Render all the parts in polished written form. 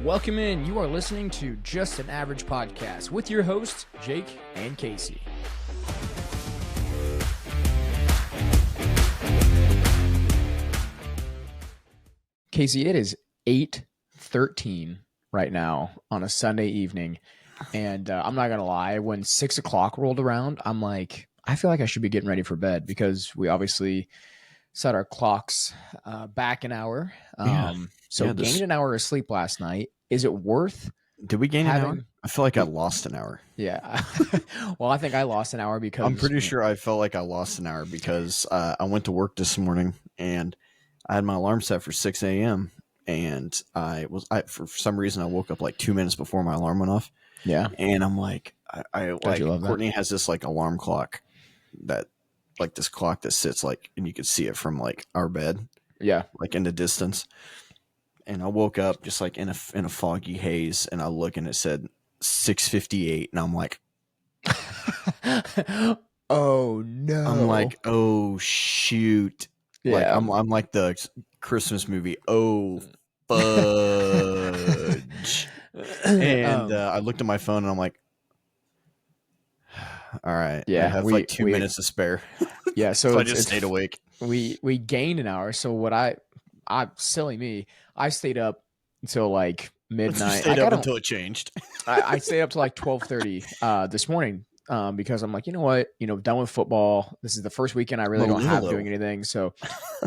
Welcome in. You are listening to Just an Average Podcast with your hosts, Jake and Casey. Casey, it is 8:13 right now on a Sunday evening. And I'm not going to lie, when 6 o'clock rolled around, I'm like, I feel like I should be getting ready for bed because we obviously set our clocks back an hour. Gained an hour of sleep last night. Is it worth Did we gain having... an hour? I feel like I lost an hour. Yeah. Well, I think I lost an hour because... I'm pretty sure I felt like I lost an hour because I went to work this morning and I had my alarm set for 6 a.m. And for some reason I woke up like 2 minutes before my alarm went off. Yeah. And I'm like, Courtney that? has this like alarm clock that like this clock that sits like, and you could see it from like our bed. Yeah. Like in the distance. And I woke up just like in a foggy haze, and I look and it said 6:58, and I'm like, oh no! I'm like, oh shoot! Yeah. Like I'm like the Christmas movie. Oh fudge! And I looked at my phone, and I'm like, all right, yeah, I have like 2 minutes to spare. Yeah, so I just stayed awake. We gained an hour. So what I silly me, I stayed up until like midnight. Until it changed. I stayed up to like 12:30 this morning because I'm like, you know what, done with football. This is the first weekend I really don't have doing anything. So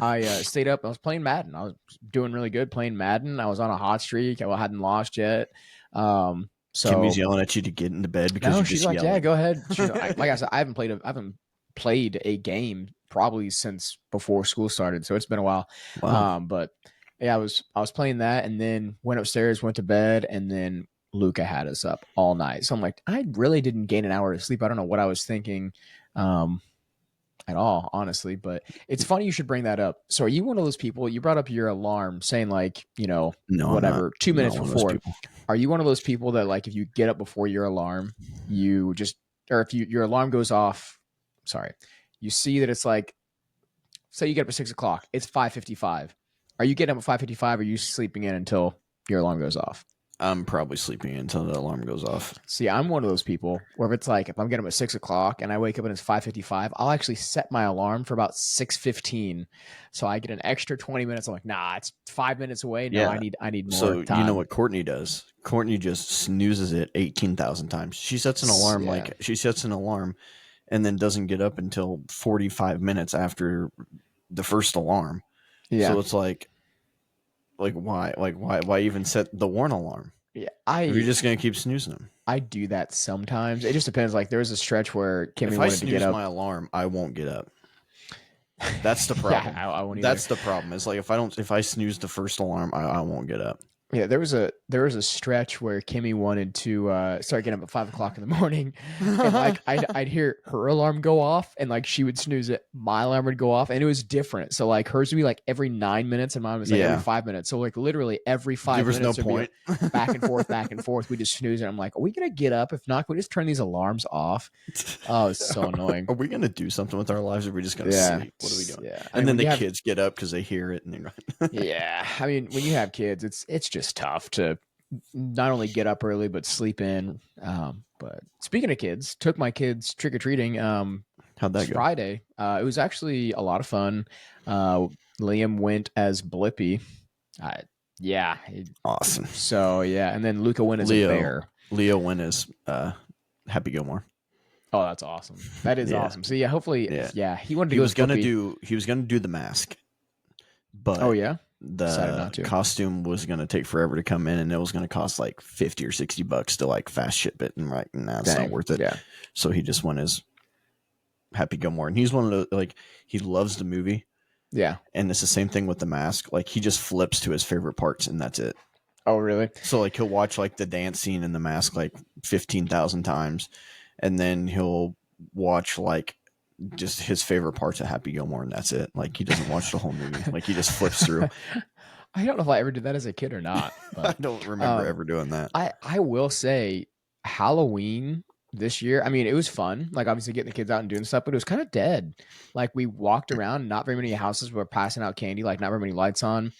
I stayed up. I was playing Madden. I was doing really good playing Madden. I was on a hot streak. I hadn't lost yet. So Kimmy's yelling at you to get into bed because she's like, yeah, go ahead. Like I said, I haven't played a game probably since before school started, so it's been a while. Wow. But yeah, I was playing that, and then went upstairs, went to bed, and then Luca had us up all night. So I'm like, I really didn't gain an hour of sleep. I don't know what I was thinking at all, honestly. But it's funny you should bring that up. So are you one of those people? You brought up your alarm, saying like, no, whatever, 2 minutes before. Are you one of those people that like if you get up before your alarm, you just, or if your alarm goes off? Sorry, you see that it's like, say you get up at 6 o'clock, it's 5:55. Are you getting up at 5:55? Or are you sleeping in until your alarm goes off? I'm probably sleeping until the alarm goes off. See, I'm one of those people where if it's like, if I'm getting up at 6 o'clock and I wake up and it's 5:55, I'll actually set my alarm for about 6:15. So I get an extra 20 minutes. I'm like, nah, it's 5 minutes away. No, yeah. I need more so time. You know what Courtney does? Courtney just snoozes it 18,000 times. She sets an alarm, and then doesn't get up until 45 minutes after the first alarm. Yeah. So it's like why even set the warn alarm? Yeah. If you're just going to keep snoozing them. I do that sometimes. It just depends. Like there was a stretch where Kimmy wanted to get up. If I snooze my alarm, I won't get up. That's the problem. I won't either. That's the problem. It's like if I snooze the first alarm, I won't get up. Yeah, there was a stretch where Kimmy wanted to start getting up at 5 o'clock in the morning, and like I'd hear her alarm go off, and like she would snooze it, my alarm would go off, and it was different. So like hers would be like every 9 minutes, and mine was like every 5 minutes. So like literally every 5 minutes, there was no point. Back and forth. We just snooze it. I'm like, are we gonna get up? If not, can we just turn these alarms off? Oh, it's so annoying. Are we gonna do something with our lives? Or are we just gonna sleep? What are we doing? Yeah, and then the kids get up because they hear it, and yeah, I mean, when you have kids, it's just tough to not only get up early but sleep in. But speaking of kids, took my kids trick-or-treating how'd that go? Friday. It was actually a lot of fun. Liam went as Blippi. Awesome. So yeah, and then Luca went as a bear. Leo went as Happy Gilmore. Oh, that's awesome. That is awesome. So yeah, hopefully he wanted to he was gonna do the mask, but the costume was going to take forever to come in, and it was going to cost like $50 or $60 to like fast ship it, and it's not worth it. Yeah. So he just went as Happy Gilmore, and he's one of those, like, he loves the movie. Yeah. And it's the same thing with the mask. Like, he just flips to his favorite parts, and that's it. Oh, really? So like he'll watch like the dance scene in the mask like 15,000 times, and then he'll watch like just his favorite parts of Happy Gilmore, and that's it. Like, he doesn't watch the whole movie. Like, he just flips through. I don't know if I ever did that as a kid or not. But, I don't remember ever doing that. I will say Halloween this year, I mean, it was fun. Like, obviously getting the kids out and doing stuff, but it was kind of dead. Like, we walked around, not very many houses were passing out candy, like not very many lights on.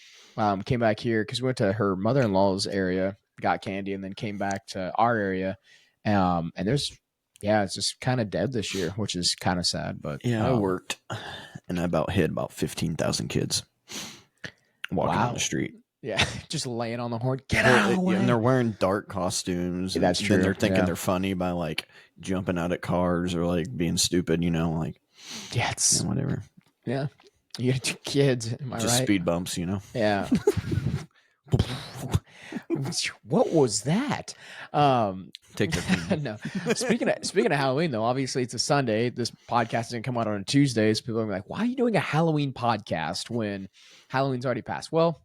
Came back here because we went to her mother-in-law's area got candy, and then came back to our area. And it's just kind of dead this year, which is kind of sad. But Yeah, I worked, and I about hit about 15,000 kids walking on the wow, street. yeah, just laying on the horn, get out of the way. And they're wearing dark costumes, Yeah, and that's then true. they're thinking Yeah. they're funny by like jumping out at cars or like being stupid, like Yeah, it's whatever. yeah. You got two kids, am I Just right? speed bumps, Yeah. What was that? Take the No. Speaking of Halloween, though, obviously it's a Sunday. This podcast didn't come out on a Tuesday, so people are like, "Why are you doing a Halloween podcast when Halloween's already passed?" Well,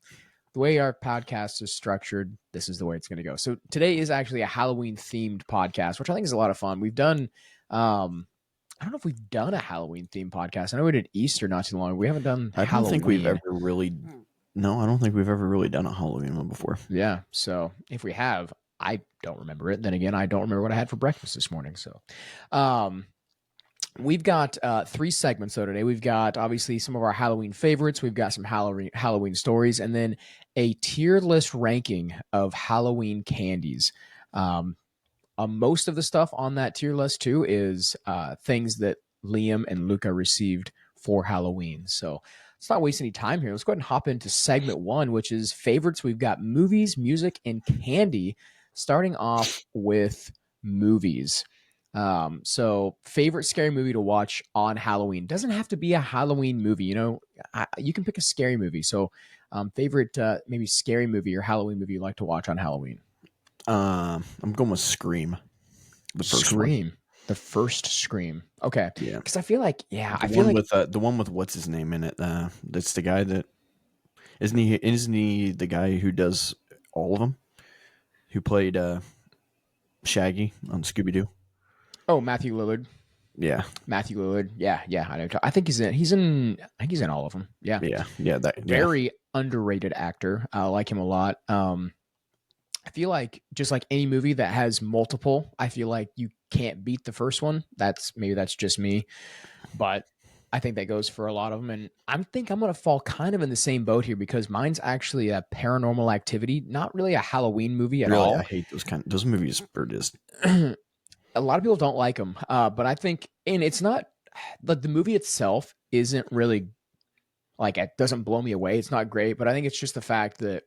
the way our podcast is structured, this is the way it's going to go. So today is actually a Halloween themed podcast, which I think is a lot of fun. We've done. I don't know if we've done a Halloween themed podcast. I know we did Easter not too long. We haven't done I don't think we've Halloween. ever really. No, I don't think we've ever really done a Halloween one before. Yeah. So if we have, I don't remember it. Then again, I don't remember what I had for breakfast this morning. So, we've got 3 segments though today. We've got obviously some of our Halloween favorites. We've got some Halloween stories, and then a tier list ranking of Halloween candies. Most of the stuff on that tier list too is things that Liam and Luca received for Halloween. So let's not waste any time here. Let's go ahead and hop into segment 1, which is favorites. We've got movies, music, and candy. Starting off with movies. So favorite scary movie to watch on Halloween doesn't have to be a Halloween movie. You can pick a scary movie. So favorite maybe scary movie or Halloween movie you like to watch on Halloween. I'm going with Scream, the first Scream. one. The first Scream. Okay. Yeah, Because I feel like, the one with what's his name in it. That's the guy that isn't he? Isn't he the guy who does all of them? Who played Shaggy on Scooby Doo? oh, Matthew Lillard. Yeah, Matthew Lillard. Yeah, yeah. I know. I think I think he's in all of them. Yeah. that Very underrated actor. I like him a lot. I feel like just like any movie that has multiple, I feel like you can't beat the first one. That's just me, but I think that goes for a lot of them. And I think I'm going to fall kind of in the same boat here because mine's actually a Paranormal Activity, not really a Halloween movie at really, all. I hate those movies. Are just A lot of people don't like them, but I think, and it's not like the movie itself isn't really like it doesn't blow me away. It's not great, but I think it's just the fact that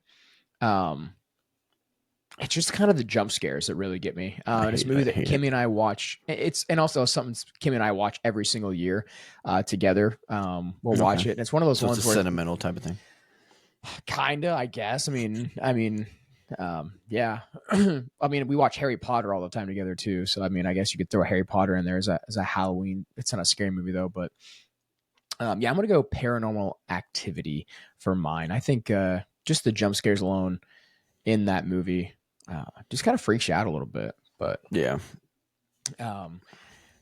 it's just kind of the jump scares that really get me. It's a movie that Kimmy and I watch. And also something Kimmy and I watch every single year together. We'll watch it. And it's one of those ones it's a where sentimental type of thing. kinda, I guess. Yeah. I mean, we watch Harry Potter all the time together too. So I mean, I guess you could throw Harry Potter in there as a Halloween. It's not a scary movie though, but I'm gonna go Paranormal Activity for mine. I think just the jump scares alone in that movie just kind of freaks you out a little bit. But yeah,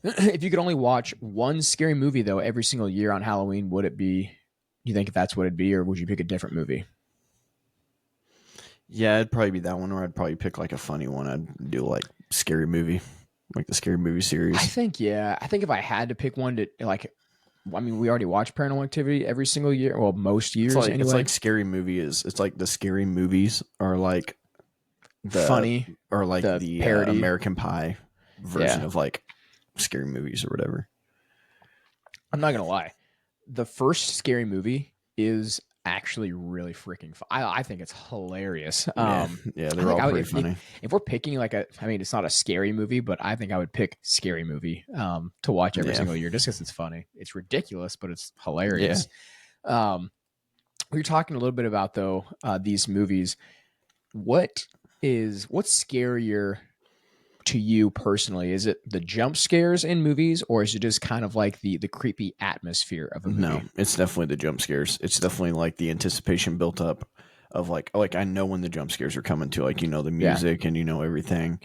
if you could only watch one scary movie though every single year on Halloween, would it be? You think if that's what it'd be, or would you pick a different movie? Yeah, it'd probably be that one, or I'd probably pick like a funny one. I'd do like Scary Movie, like the Scary Movie series. I think if I had to pick one to like, I mean, we already watch Paranormal Activity every single year. Well, most years it's like, anyway. It's like Scary Movie it's like the scary movies are like the funny or like the parody American Pie version of like scary movies or whatever. I'm not gonna lie, the first Scary Movie is actually really freaking fun. I think it's hilarious. Yeah, they're all pretty funny. If we're picking like I mean, it's not a scary movie, but I think I would pick Scary Movie to watch every single year just because it's funny. It's ridiculous, but it's hilarious. Yeah. We were talking a little bit about though these movies. What's scarier to you personally? Is it the jump scares in movies, or is it just kind of like the creepy atmosphere of a movie? No, it's definitely the jump scares. It's definitely like the anticipation built up of like I know when the jump scares are coming to, like, the music and everything.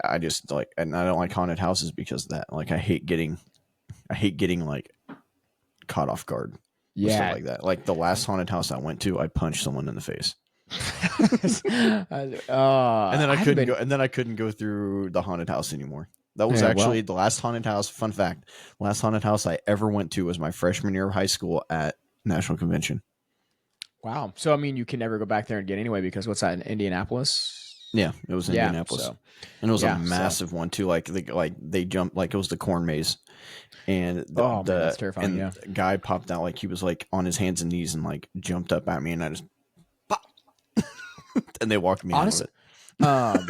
I just and I don't like haunted houses because of that. Like I hate getting like caught off guard. Yeah, stuff like that. Like the last haunted house I went to, I punched someone in the face. And then I couldn't go through the haunted house anymore. That was actually the last haunted house. Fun fact: last haunted house I ever went to was my freshman year of high school at National Convention. Wow. So I mean, you can never go back there again anyway because what's that in Indianapolis? Yeah, it was Yeah. Indianapolis, So and it was a yeah. So massive one too. They jumped like it was the corn maze, and oh man, that's terrifying. and Yeah. the guy popped out like he was like on his hands and knees and like jumped up at me, and I just pop, and they walked me out of Honestly, it. um,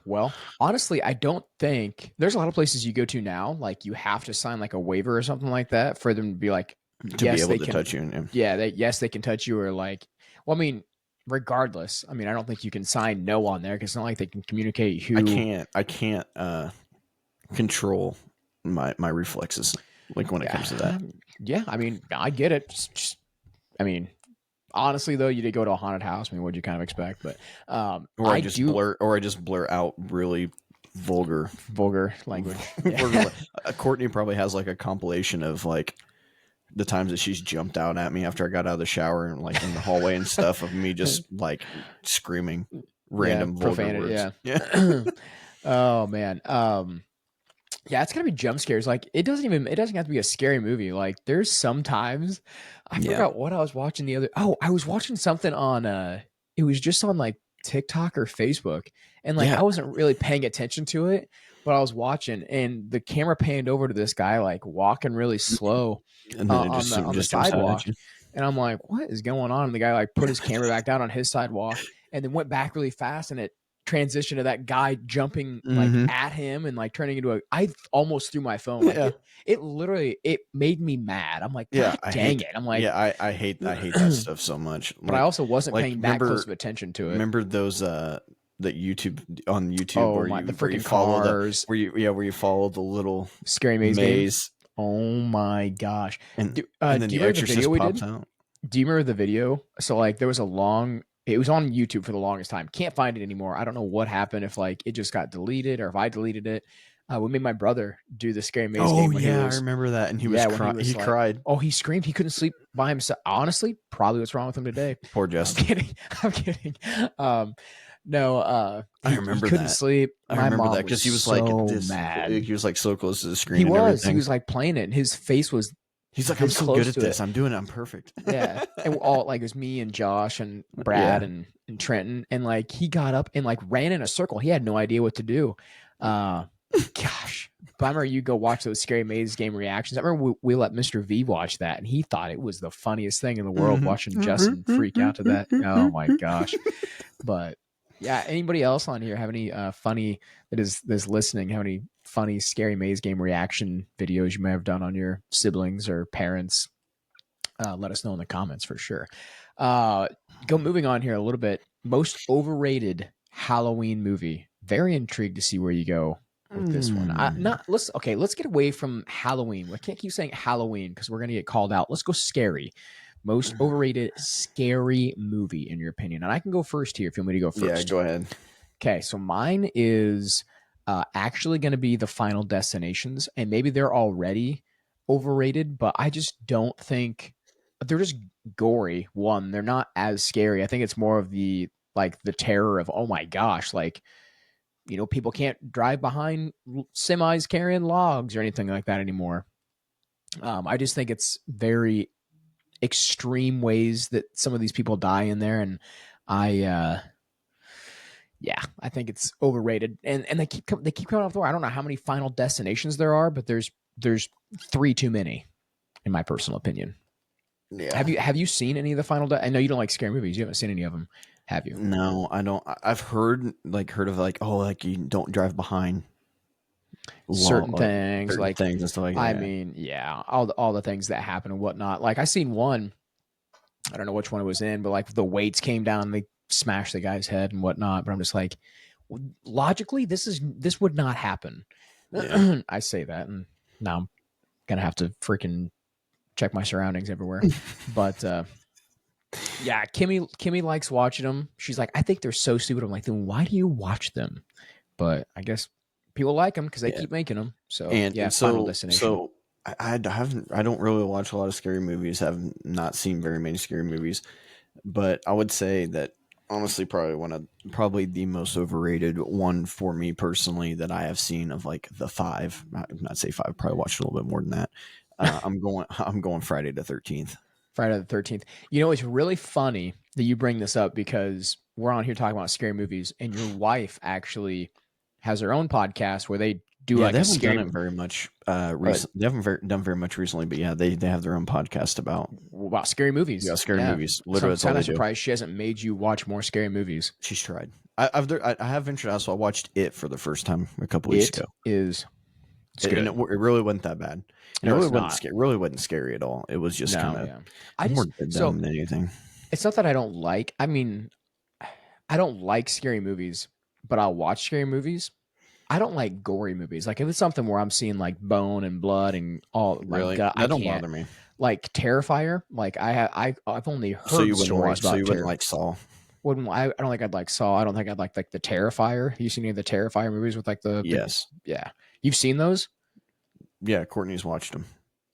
well, honestly, I don't think there's a lot of places you go to now. Like you have to sign like a waiver or something like that for them to be like, To be yes, able they to can. touch you. And Yeah, yes, they can touch you, or like, well, I mean, regardless. I mean, I don't think you can sign no on there because it's not like they can communicate who. I can't control my reflexes like when it comes to that. Yeah, yeah. I mean, I get it. I mean, honestly, though, you did go to a haunted house. I mean, what'd you kind of expect? But I do Or I just blur out really vulgar. vulgar language. vulgar Yeah. Courtney probably has like a compilation of like the times that she's jumped out at me after I got out of the shower and like in the hallway and stuff of me just like screaming Yeah, random vulgar profanity. words. Yeah. Yeah. Oh man. Yeah, it's gonna be jump scares. Like it doesn't have to be a scary movie. Like there's sometimes I Yeah. forgot what I was watching the other. Oh, I was watching something on it was just on like TikTok or Facebook, and like Yeah. I wasn't really paying attention to it, but I was watching, and the camera panned over to this guy like walking really slow And then it on the just jumps out at sidewalk, you. and I'm like, what is going on? And the guy like put his camera back down on his sidewalk, and then went back really fast, and it transition to that guy jumping like Mm-hmm. at him and like turning into a I almost threw my phone. Like Yeah. it literally it made me mad. I'm like, Yeah. God dang it. I'm like, I hate that stuff so much. but I also wasn't Like paying that close of attention to it. remember those that YouTube on YouTube Oh my, the where you freaking follow cars, where you follow the little scary maze game. maze Oh my gosh. and then Do you the remember the video exorcist we pops did? out. Do you remember the video? So like there was a long it was on YouTube for the longest time. Can't find it anymore. I don't know what happened if like it just got deleted or if I deleted it. We made my brother do the scary maze Oh game when he yeah, I was remember that. And he was yeah, when he crying. He was like cried. oh he screamed he couldn't sleep by himself. Honestly, probably what's wrong with him today. Poor I'm Justin. kidding. I'm kidding. No, I he remember couldn't that. sleep. I My remember mom that was because he was like so this. mad. He was like so close to the screen He and was. He everything. was like playing it, and his face was He's like, I'm this so good close at to this. it. I'm doing it. I'm perfect. Yeah, and all like it was me and Josh and Brad Yeah. and Trenton, and like he got up and like ran in a circle. He had no idea what to do. Gosh, but I remember you go watch those scary maze game reactions. I remember we let Mr. V watch that, and he thought it was the funniest thing in the world watching Justin freak out to that. Oh my gosh! But yeah, anybody else on here have any funny that is listening? Have any funny scary maze game reaction videos you may have done on your siblings or parents? Let us know in the comments for sure. Go moving on here a little bit. Most overrated Halloween movie. Very intrigued to see where you go with this one. Let's get away from Halloween. We can't keep saying Halloween because we're gonna get called out. Let's go scary. Most overrated scary movie in your opinion. And I can go first here if you want me to go Yeah, first. go ahead. Okay, so mine is actually going to be the Final Destinations, and maybe they're already overrated, but I just don't think they're just gory. One, they're not as scary. I think it's more of the like the terror of oh my gosh, like people can't drive behind semis carrying logs or anything like that anymore. I just think it's very extreme ways that some of these people die in there, and I yeah, I think it's overrated, and they keep coming off the door. I don't know how many Final Destinations there are, but there's three too many, in my personal opinion. Yeah. Have you seen any of the I know you don't like scary movies. You haven't seen any of them, have you? No, I don't. I've heard of like, oh, like you don't drive behind Certain things, certain like things and stuff like that. I Yeah. mean, yeah, all the things that happen and whatnot. Like I seen one, I don't know which one it was in, but like the weights came down, and they smashed the guy's head and whatnot. But I'm just like, logically, this would not happen. Yeah. I say that, and now I'm gonna have to freaking check my surroundings everywhere. But yeah, Kimmy likes watching them. She's like, I think they're so stupid. I'm like, then why do you watch them? But I guess people like them because they Yeah. keep making them. So And Final Destination. so I don't really watch a lot of scary movies. I've not seen very many scary movies, but I would say that honestly, probably the most overrated one for me personally that I have seen of like the not say five, probably watched a little bit more than that. I'm going Friday the 13th. Friday the 13th. You know, it's really funny that you bring this up because we're on here talking about scary movies, and your wife actually has her own podcast where they do Yeah, like they a haven't done scary, it very much recent. They haven't done very much recently, but yeah, they have their own podcast about scary yeah, movies. scary Yeah. movies. So Literally, I'm that's all kind they of do. surprised she hasn't made you watch more scary movies. She's tried. I have ventured out, so I watched it for the first time a couple weeks It ago, is, it's and good. it really wasn't that bad, and it No, really it's wasn't not. scary. Really wasn't scary at all. It was just kind No, of yeah. I more just, so dumb than anything. it's not that I don't like, I mean, I don't like scary movies, but I'll watch scary movies. I don't like gory movies. Like if it's something where I'm seeing like bone and blood and all like Really, gut, I that don't can't. bother me. Like Terrifier, like I've only So you heard wouldn't stories like. So about you wouldn't Terror. like Saw. Wouldn't I don't think I'd like Saw. I don't think I'd like the Terrifier. You seen any of the Terrifier movies with like the Yes. yeah. You've seen those? Yeah, Courtney's watched them.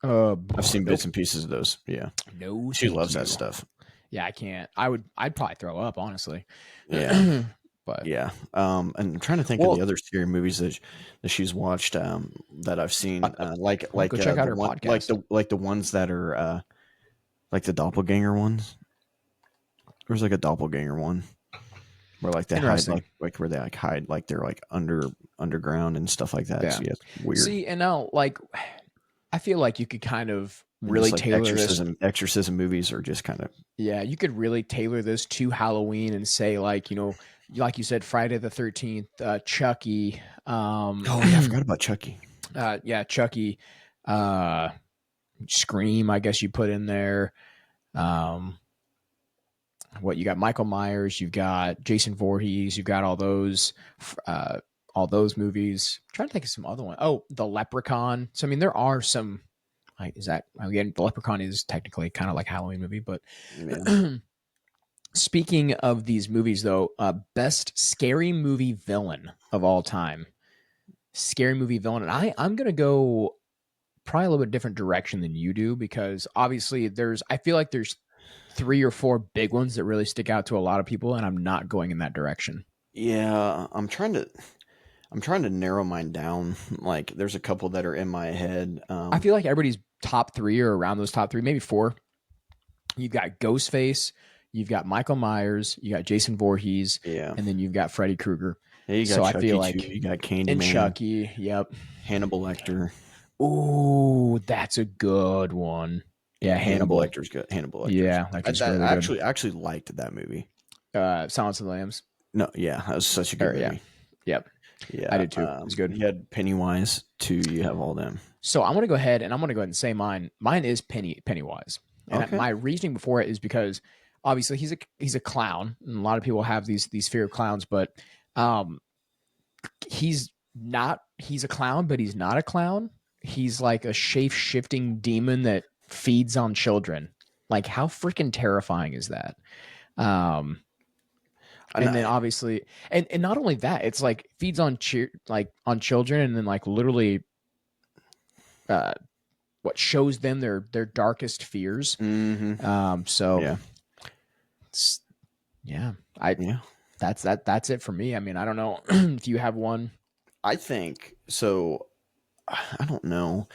Uh I've seen bits nope. and pieces of those. Yeah, No, she thank loves that you. stuff. Yeah, I can't. I'd probably throw up, honestly. Yeah. But Yeah. And I'm trying to think of the well, other scary movies that she's watched that I've seen. well, go check out The her one podcast. like the ones that are like the doppelganger ones. There's like a doppelganger one where like they hide Interesting. like where they like hide like they're like underground and stuff like that. Yeah. So yeah, it's weird. See, and now like I feel like you could kind of And just really like tailor this. exorcism movies are just kind of Yeah, you could really tailor this to Halloween and say like, you know, like you said, Friday the 13th, Chucky, oh yeah, I forgot about Chucky. yeah, Chucky, uh, Scream, I guess you put in there. Um, what you got? Michael Myers, you've got Jason Voorhees, you've got all those movies. I'm trying to think of some other one. Oh, the Leprechaun. So I mean, there are some. Like, is that again? The Leprechaun is technically kind of like a Halloween movie, but Yeah. speaking of these movies, though, best scary movie villain of all time. Scary movie villain, and I'm gonna go probably a little bit different direction than you do because obviously I feel like there's three or four big ones that really stick out to a lot of people, and I'm not going in that direction. Yeah, I'm trying to narrow mine down. Like there's a couple that are in my head. I feel like everybody's top three or around those top three, maybe four. You've got Ghostface, you've got Michael Myers, you got Jason Voorhees, Yeah. and then you've got Freddy Krueger. Yeah, you So got I feel Chucky too. like You got and Candyman, Chucky, yep. Hannibal Lecter. Ooh, that's a good one. Yeah, Yeah, Hannibal Hannibal. Lecter's good. Hannibul Lecter's. Yeah, Lecter's I really good. actually liked that movie. Silence of the Lambs. No, yeah, that was such a good Or yeah, movie. yep. I Yeah, did too. It's good. you had Pennywise too. You have all them. So I'm gonna go ahead and say mine. Mine is Pennywise, and Okay. my reasoning before it is because obviously he's a clown, and a lot of people have these fear of clowns, but um, he's not. He's a clown, but he's not a clown. He's like a shape shifting demon that feeds on children. Like how freaking terrifying is that? Um, And and then obviously, and not only that, it's like feeds on like on children, and then like literally uh, what shows them their darkest fears. mm-hmm. So Yeah, it's, yeah, I yeah. that's it for me. I mean, I don't know if you have one. I think so. I don't know.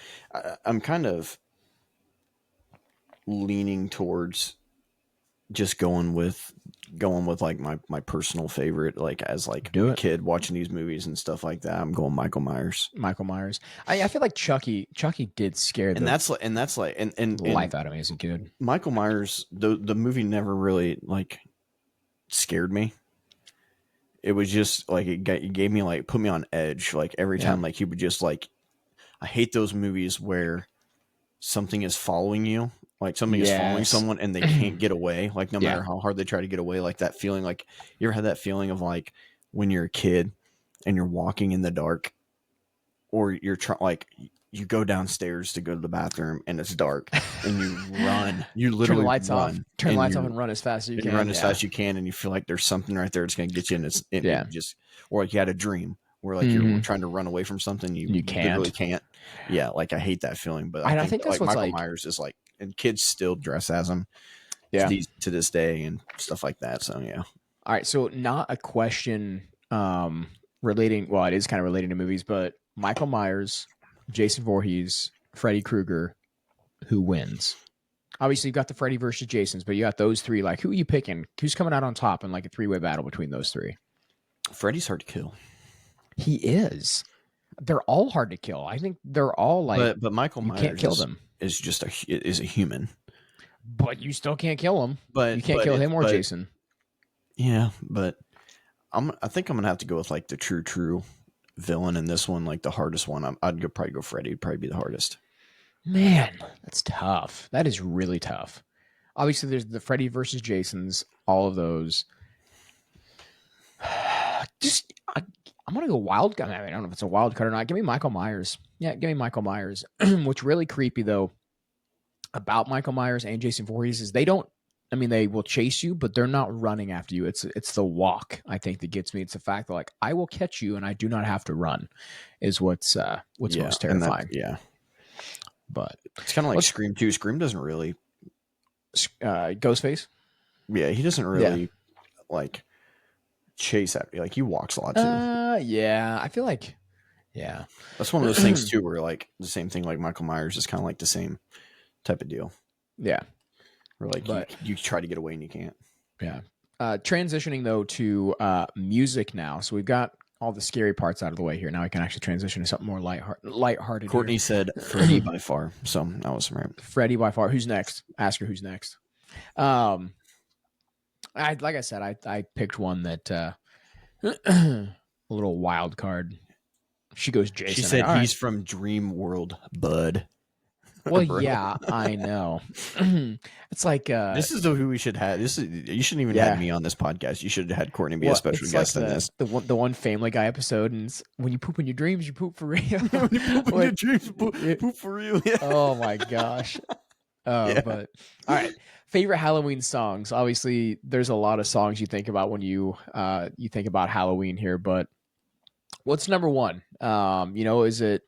I'm kind of leaning towards just going with like my personal favorite, like as like Do a it, kid watching these movies and stuff like that. I'm going Michael Myers. Michael Myers. I feel like Chucky did scare And the that's like life out of me as a kid. Michael Myers, the movie never really like scared me. It was just like it gave me like put me on edge. Like every Yeah. time like he would just like I hate those movies where something is following you. Like something is following Yes. someone and they can't get away. Like no matter Yeah. how hard they try to get away, like that feeling. Like you ever had that feeling of like when you're a kid and you're walking in the dark, or you're trying like you go downstairs to go to the bathroom and it's dark and you run. You Turn the literally lights off. run. Turn the And lights off you and run as fast as you and you can. run as Yeah. fast as you can, and you feel like there's something right there that's going to get you, and Yeah. it just or like you had a dream where like you're Mhm. trying to run away from something, you You can't. literally can't. Yeah, like I hate that feeling, but And I think think that, that's like what's Michael like. Myers is like, and kids still dress as him Yeah. to this day and stuff like that. So yeah, All right. So not a question relating. Well, it is kind of relating to movies, but Michael Myers, Jason Voorhees, Freddy Krueger, who wins? Obviously, you've got the Freddy versus Jasons, but you got those three. Like, who are you picking? Who's coming out on top in like a three-way battle between those three? Freddy's hard to kill, He is. They're all hard to kill. I think they're all like but Michael you can't Myers kill them, is just is a human. but you still can't kill him. But You can't kill him or but Jason. yeah, but I think I'm gonna have to go with like the true villain in this one, like the hardest one. Probably go Freddy. Would probably be the hardest. Man, that's tough. That is really tough. Obviously, there's the Freddy versus Jasons, all of those. Just, I'm gonna go wild card. I don't know if it's a wild card or not. Give me Michael Myers. Yeah, give me Michael Myers. What's really creepy though about Michael Myers and Jason Voorhees is they don't. I mean, they will chase you, but they're not running after you. It's the walk I think that gets me. It's the fact that like I will catch you and I do not have to run, is what's most terrifying. Yeah, But it's kind of like Scream too. Scream doesn't really. Ghostface. Yeah, he doesn't really like chase after you. Like he walks a lot too. Yeah, I feel like yeah. That's one of those things too, where like the same thing like Michael Myers is kind of like the same type of deal. Yeah. Where like But you try to get away and you can't. yeah. Transitioning though to music now. So we've got all the scary parts out of the way here. Now I can actually transition to something more lighthearted. Courtney here. said Freddy by far, so that was right. Freddie by far. Who's next? Ask her who's next. Like I said, I picked one that a little wild card. She goes Jason. She said he's from Dream World, bud. Well, yeah, I know. It's like this is who we should have. This is you shouldn't even have me on this podcast. You should have had Courtney be a special guest like on this. The one Family Guy episode, and it's, when you poop in your dreams, you poop for real. When you poop in your dreams, poop for real. Yeah. Oh my gosh. Yeah. But all right. Favorite Halloween songs. Obviously, there's a lot of songs you think about when you think about Halloween here, but what's number one? What's the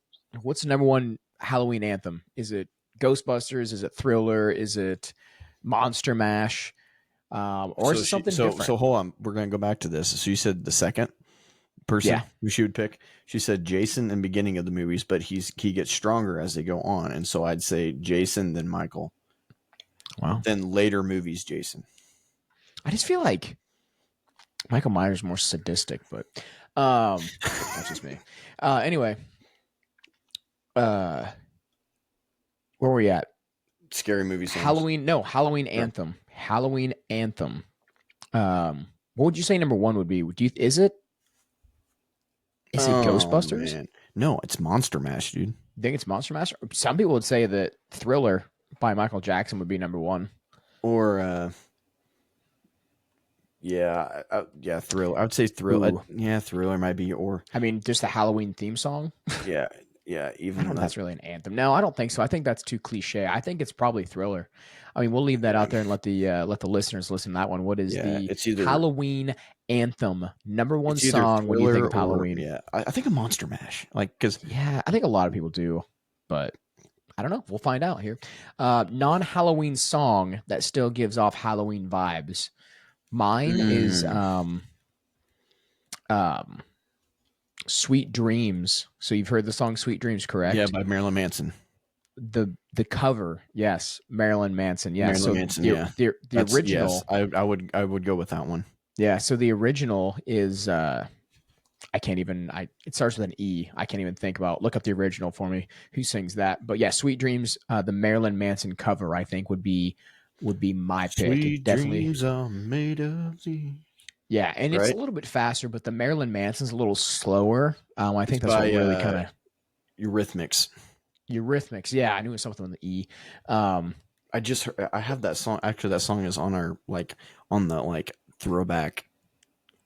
number one Halloween anthem? Is it Ghostbusters? Is it Thriller? Is it Monster Mash? Or is it something different? So hold on, we're gonna go back to this. So you said the second person who she would pick. She said Jason in the beginning of the movies, but he gets stronger as they go on, and so I'd say Jason, then Michael. Wow. Then later movies, Jason. I just feel like Michael Myers is more sadistic, but that's just me. Anyway, where were we at? Scary movie songs. Halloween anthem. Halloween anthem. What would you say number one would be? Is it Ghostbusters? Man. No, it's Monster Mash, dude. You think it's Monster Mash? Some people would say that Thriller by Michael Jackson would be number one. Or Thriller. I would say Thriller. Thriller might be. Or I mean, just the Halloween theme song. Yeah. Even I don't know if that's really an anthem. No, I don't think so. I think that's too cliche. I think it's probably Thriller. I mean, we'll leave that out there and let the listeners listen to that one. What is it's either Halloween anthem number one song when you think of Halloween? I think of Monster Mash. I think a lot of people do, but I don't know. We'll find out here. Non-Halloween song that still gives off Halloween vibes. Mine is Sweet Dreams. So you've heard the song Sweet Dreams, correct? Yeah, by Marilyn Manson. The cover, yes, Marilyn Manson. Yeah, Marilyn Manson, the original. Yes, I would go with that one. Yeah, so the original is I can't even it starts with an E. I can't even think about. Look up the original for me. Who sings that? But yeah, Sweet Dreams, the Marilyn Manson cover, I think would be my pick. Sweet dreams are made of these. Yeah, and it's a little bit faster, but the Marilyn Manson's a little slower. I think that's what really kind of Eurythmics. Eurythmics. Yeah, I knew it was something with the E. I have that song. Actually, that song is on our on the throwback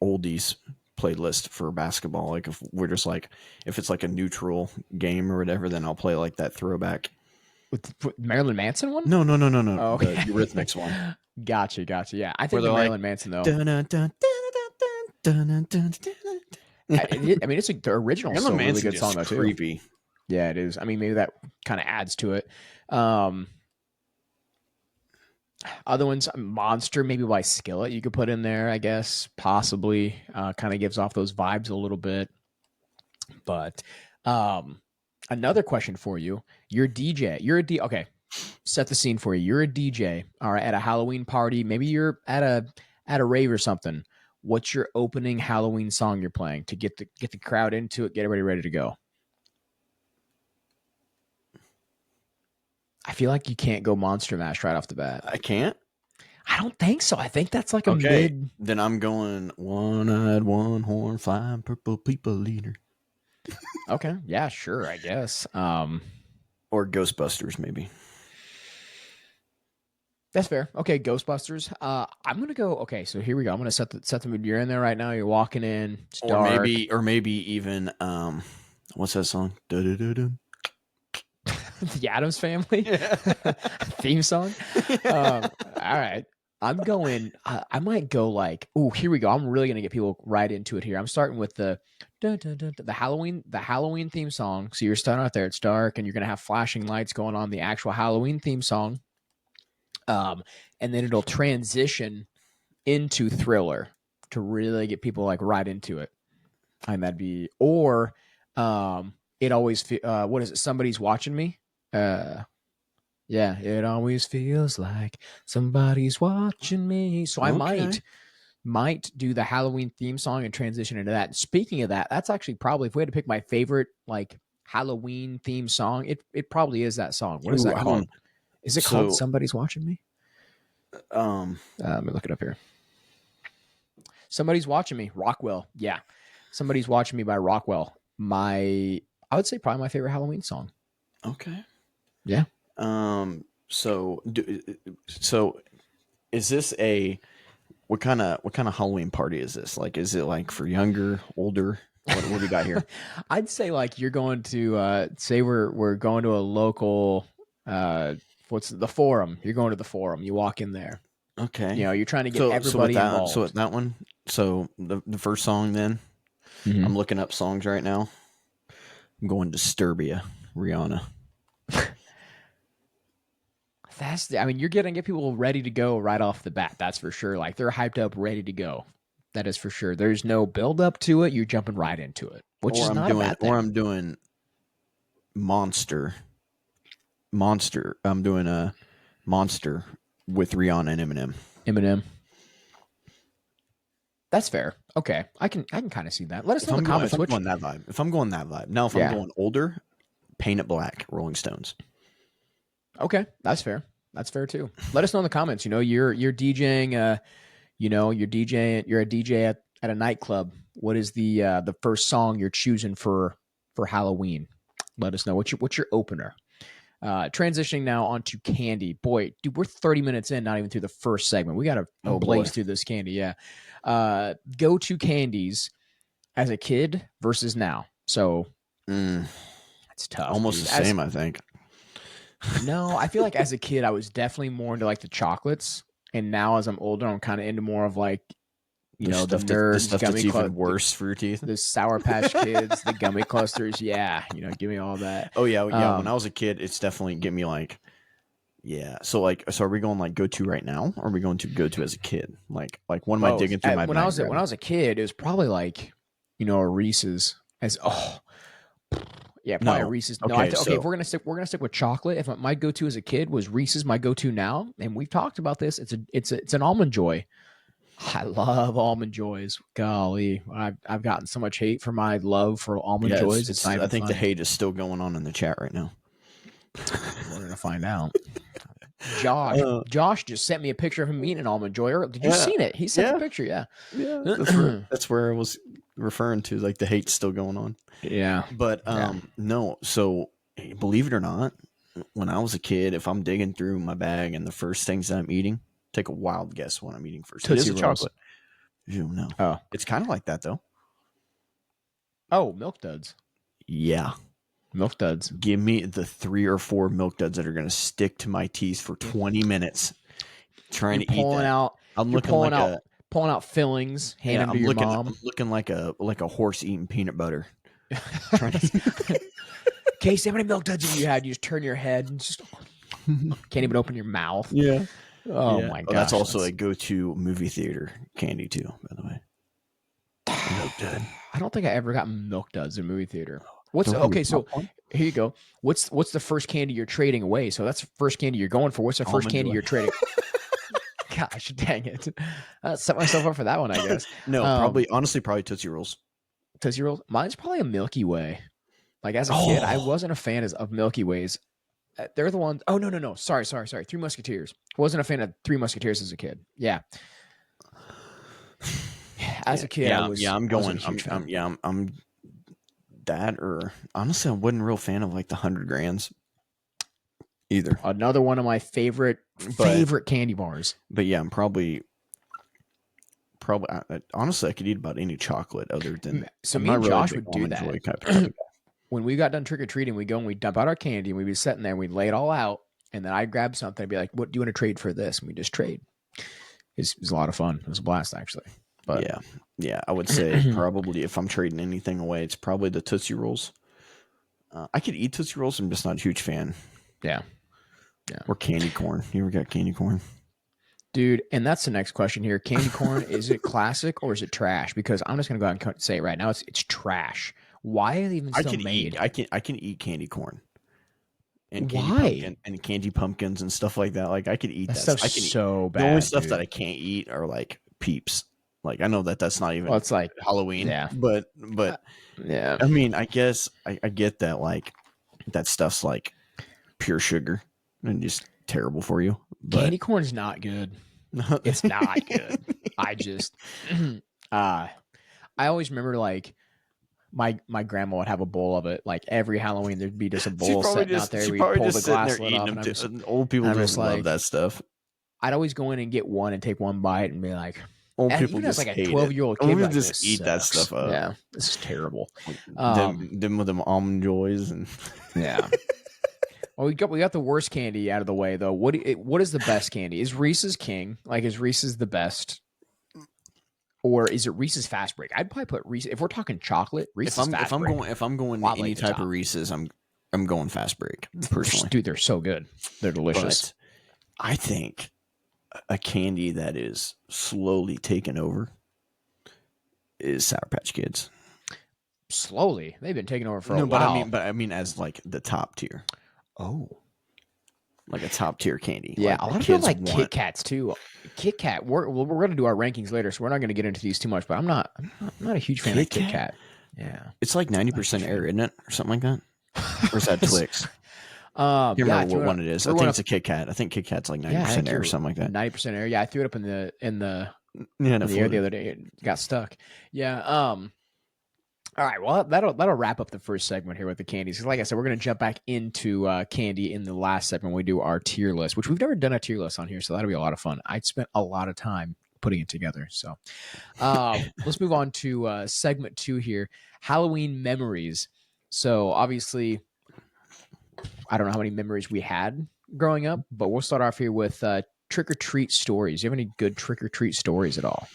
oldies playlist for basketball. Like if we're just if it's a neutral game or whatever, then I'll play that throwback. With Marilyn Manson one? No. Oh, okay. The Eurythmics one. Gotcha. Yeah, I think the Marilyn Manson though. I mean, it's the original. Still a really good song though too. Creepy. Yeah, it is. I mean, maybe that kind of adds to it. Other ones, Monster, maybe by Skillet, you could put in there, I guess, possibly. Kind of gives off those vibes a little bit. But another question for you: You're a DJ. Okay. set the scene for you. You're a DJ, all right, at a Halloween party. Maybe you're at a rave or something. What's your opening Halloween song you're playing to get the crowd into it, get everybody ready to go? I feel like you can't go Monster Mash right off the bat. I can't. I don't think so. I think that's like a Okay, mid. then I'm going one-eyed, one-horn, flying purple people eater, Okay, yeah, sure, I guess. or Ghostbusters maybe, That's fair. Okay, Ghostbusters. I'm gonna go. Okay, so here we go. I'm gonna set the mood. You're in there right now. You're walking in. It's dark. or maybe even what's that song? Dun-dun-dun-dun. The Adams Family Yeah. theme song. All right. I'm going. I might go like. Oh, here we go. I'm really gonna get people right into it here. I'm starting with the dun, dun, dun, dun, the Halloween theme song. So you're starting out there. It's dark, and you're gonna have flashing lights going on. The actual Halloween theme song. And then it'll transition into Thriller to really get people like right into it. And that'd be or it always what is it? Somebody's watching me. Yeah, it always feels like somebody's watching me. So I Okay. might do the Halloween theme song and transition into that. Speaking of that, that's actually probably if we had to pick my favorite like Halloween theme song, it probably is that song. What is Ooh, that I called? don't. Is it called So Somebody's Watching Me? um, Let me look it up here. Somebody's Watching Me, Rockwell. Yeah. Somebody's Watching Me by Rockwell. I would say probably my favorite Halloween song. okay. Yeah. So so is this a what kind of Halloween party is this? Like, is it like for younger, older? What do you got here? I'd say like you're going to say we're going to a local what's the forum. You're going to the forum. You walk in there. Okay. You're trying to get So with everybody that, so involved. with that one, so the first song, then I'm Mm-hmm. looking up songs right now. I'm going Disturbia, Rihanna. I mean, you're gonna get people ready to go right off the bat. That's for sure. Like they're hyped up, ready to go. That is for sure. There's no build up to it. You're jumping right into it, which is not a bad Or thing. I'm doing Monster. Monster. I'm doing a Monster with Rihanna and Eminem. Eminem. That's fair. Okay, I can kind of see that. Let us know in the If comments I'm which. going that vibe. If I'm going that vibe. Now if I'm Yeah. going older, Paint It Black, Rolling Stones. Okay, that's fair. That's fair too. Let us know in the comments. You're DJing. You're DJing. You're a DJ at a nightclub. What is the first song you're choosing for Halloween? Let us know. What's your opener? Transitioning now onto candy. Boy, dude, we're 30 minutes in, not even through the first segment. We got to Oh boy. blaze through this candy. Yeah. Go to candies as a kid versus now. So Mm, that's tough, almost dude. the same, I think. No, I feel like as a kid, I was definitely more into like the chocolates. And now as I'm older, I'm kind of into more of like, the The nerds, stuff gummy that's even worse for your teeth. the Sour Patch Kids, the gummy clusters. Yeah. Give me all that. Oh yeah, yeah. When I Um, was a kid, it's definitely get me like, yeah. So are we going like go to right now, or are we going to go to as a kid? Like what am I both. digging through my When I bag was when I grabbing? was a kid, it was probably like, a Reese's as yeah, probably a No. Reese's. No, Okay, okay. If so we're gonna stick with chocolate. If my go to as a kid was Reese's, my go to now, and we've talked about this. It's an almond joy. I love almond joys. Golly, I've gotten so much hate for my love for almond yeah, joys. It's it's not I even think the funny. hate is still going on in the chat right now. We're gonna find out. Josh, Uh, Josh just sent me a picture of him eating an almond joy. Did you yeah, seen it? He sent the yeah, picture. Yeah. yeah. That's where I was referring to. Like the hate's still going on. Yeah. But Yeah. no. So believe it or not, when I was a kid, if I'm digging through my bag and the first things that I'm eating, take a wild guess what I'm eating first. It is Tootsie a Rolls. chocolate. You know, Oh. it's kind of like that though. Oh, Milk Duds. Yeah. Milk Duds. Give me the 3 or 4 Milk Duds that are going to stick to my teeth for 20 minutes trying You're to eat pulling that. out. I'm You're looking like a pulling out fillings, hand yeah, them to your mom. I'm looking like a horse eating peanut butter. Trying to Casey, how many Milk Duds have you had? You just turn your head and just can't even open your mouth. Yeah. Oh Yeah. my Oh, that's gosh. also a go-to movie theater candy too, by the way. Milk Dud. I don't think I ever got Milk Duds in movie theater. What's Don't you okay? eat So popcorn? Here you go. What's the first candy you're trading away? So that's the first candy you're going for. What's the first Almond candy Joy. you're trading? Gosh, dang it! I set myself up for that one, I guess. No, Um, probably honestly probably Tootsie Rolls. Tootsie Rolls. Mine's probably a Milky Way. Like as a kid, I Oh, wasn't a fan of Milky Ways. They're the ones. Oh no. Sorry. Three Musketeers. Wasn't a fan of Three Musketeers as a kid. Yeah, as yeah, a kid, yeah. I'm I wasn't going. a huge fan. I'm that or honestly, I wasn't a real fan of like the 100 grands either. Another one of my favorite But candy bars. yeah, I'm probably honestly I could eat about any chocolate other than So I'm me not and really a Josh big would do almond that. joy type of guy. When we got done trick or treating, we go and we dump out our candy and we'd be sitting there and we'd lay it all out. And then I'd grab something and be like, "What do you want to trade for this?" And we just trade. It was a lot of fun. It was a blast, actually. But Yeah, I would say probably if I'm trading anything away, it's probably the Tootsie Rolls. I could eat Tootsie Rolls. I'm just not a huge fan. yeah, Or candy corn. You ever got candy corn? dude. And that's the next question here. Candy corn, is it classic or is it trash? Because I'm just gonna go out and say it right now. It's trash. Why is it even still made? I can eat candy corn and Why? candy pumpkins and stuff like that. Like I could eat That that. stuff's I can eat. so The only bad, stuff that dude. I can't eat are like Peeps. Like I know that that's not Well, even it's like, Halloween, yeah, but yeah. I mean, I guess I get that like that stuff's like pure sugar and just terrible for you. But Candy corn's not good. It's not good. I just, I always remember like my grandma would have a bowl of it. Like every Halloween, there'd be just a bowl sitting out there. she's We'd probably pull the just sitting there glass lid eating off, them. and Old people I'm just just love like, that stuff. I'd always go in and get one and take one bite and be like, Old and people even as just like a hate it. 12-year-old Old kid, people like just this eat that sucks. stuff up. Yeah, this is terrible. Them with them almond joys and Yeah. Well, we got the worst candy out of the way though. What is the best candy? Is Reese's king? Like, is Reese's the best? Or is it Reese's Fast Break? I'd probably put Reese's. If we're talking chocolate, Reese's Fast Break. if I'm going Wildly any at the type of top. Reese's, I'm going fast break personally. Dude, they're so good. They're delicious. But I think a candy that is slowly taken over is Sour Patch Kids. Slowly, they've been taking over for a No, while. but I mean as like the top tier, Oh, like a top tier candy. yeah. Like A the lot of people kids like Kit want. Kats too. Kit Kat. We're gonna do our rankings later, so we're not gonna get into these too much. But I'm not a huge fan of Kit Kit Kat? Kat. Yeah. It's like 90% air, isn't it, or something like that? Or is that Twix? I can't Yeah, I remember threw what it one up. it is. I Threw one think up. it's a Kit Kat. I think Kit Kat's like Yeah, I 90% think air or you're something like that. 90% air. Yeah, I threw it up in the Yeah, in the air the other day. It got stuck. Yeah. All right. Well, that'll wrap up the first segment here with the candies. 'Cause like I said, we're gonna jump back into candy in the last segment when we do our tier list, which we've never done a tier list on here, so that'll be a lot of fun. I'd spent a lot of time putting it together. So let's move on to segment 2 here. Halloween memories. So obviously, I don't know how many memories we had growing up, but we'll start off here with trick or treat stories. Do you have any good trick or treat stories at all?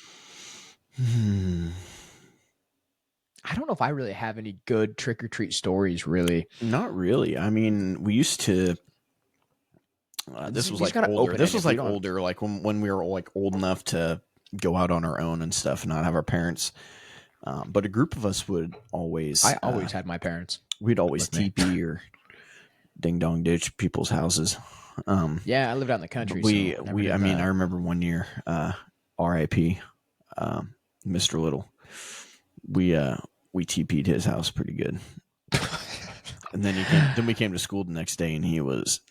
I don't know if I really have any good trick or treat stories, really. Not really. I mean, we used to. This was These like gotta older. open This it was if we like don't. older, like when we were like old enough to go out on our own and stuff, and not have our parents. But a group of us would always. I always had my parents. We'd always with me. TP or ding dong ditch people's houses. Yeah, I lived out in the country. We so never we did I mean that. I remember one year, R.I.P. Mr. Little. We TP'd his house pretty good, and then we came to school the next day, and he was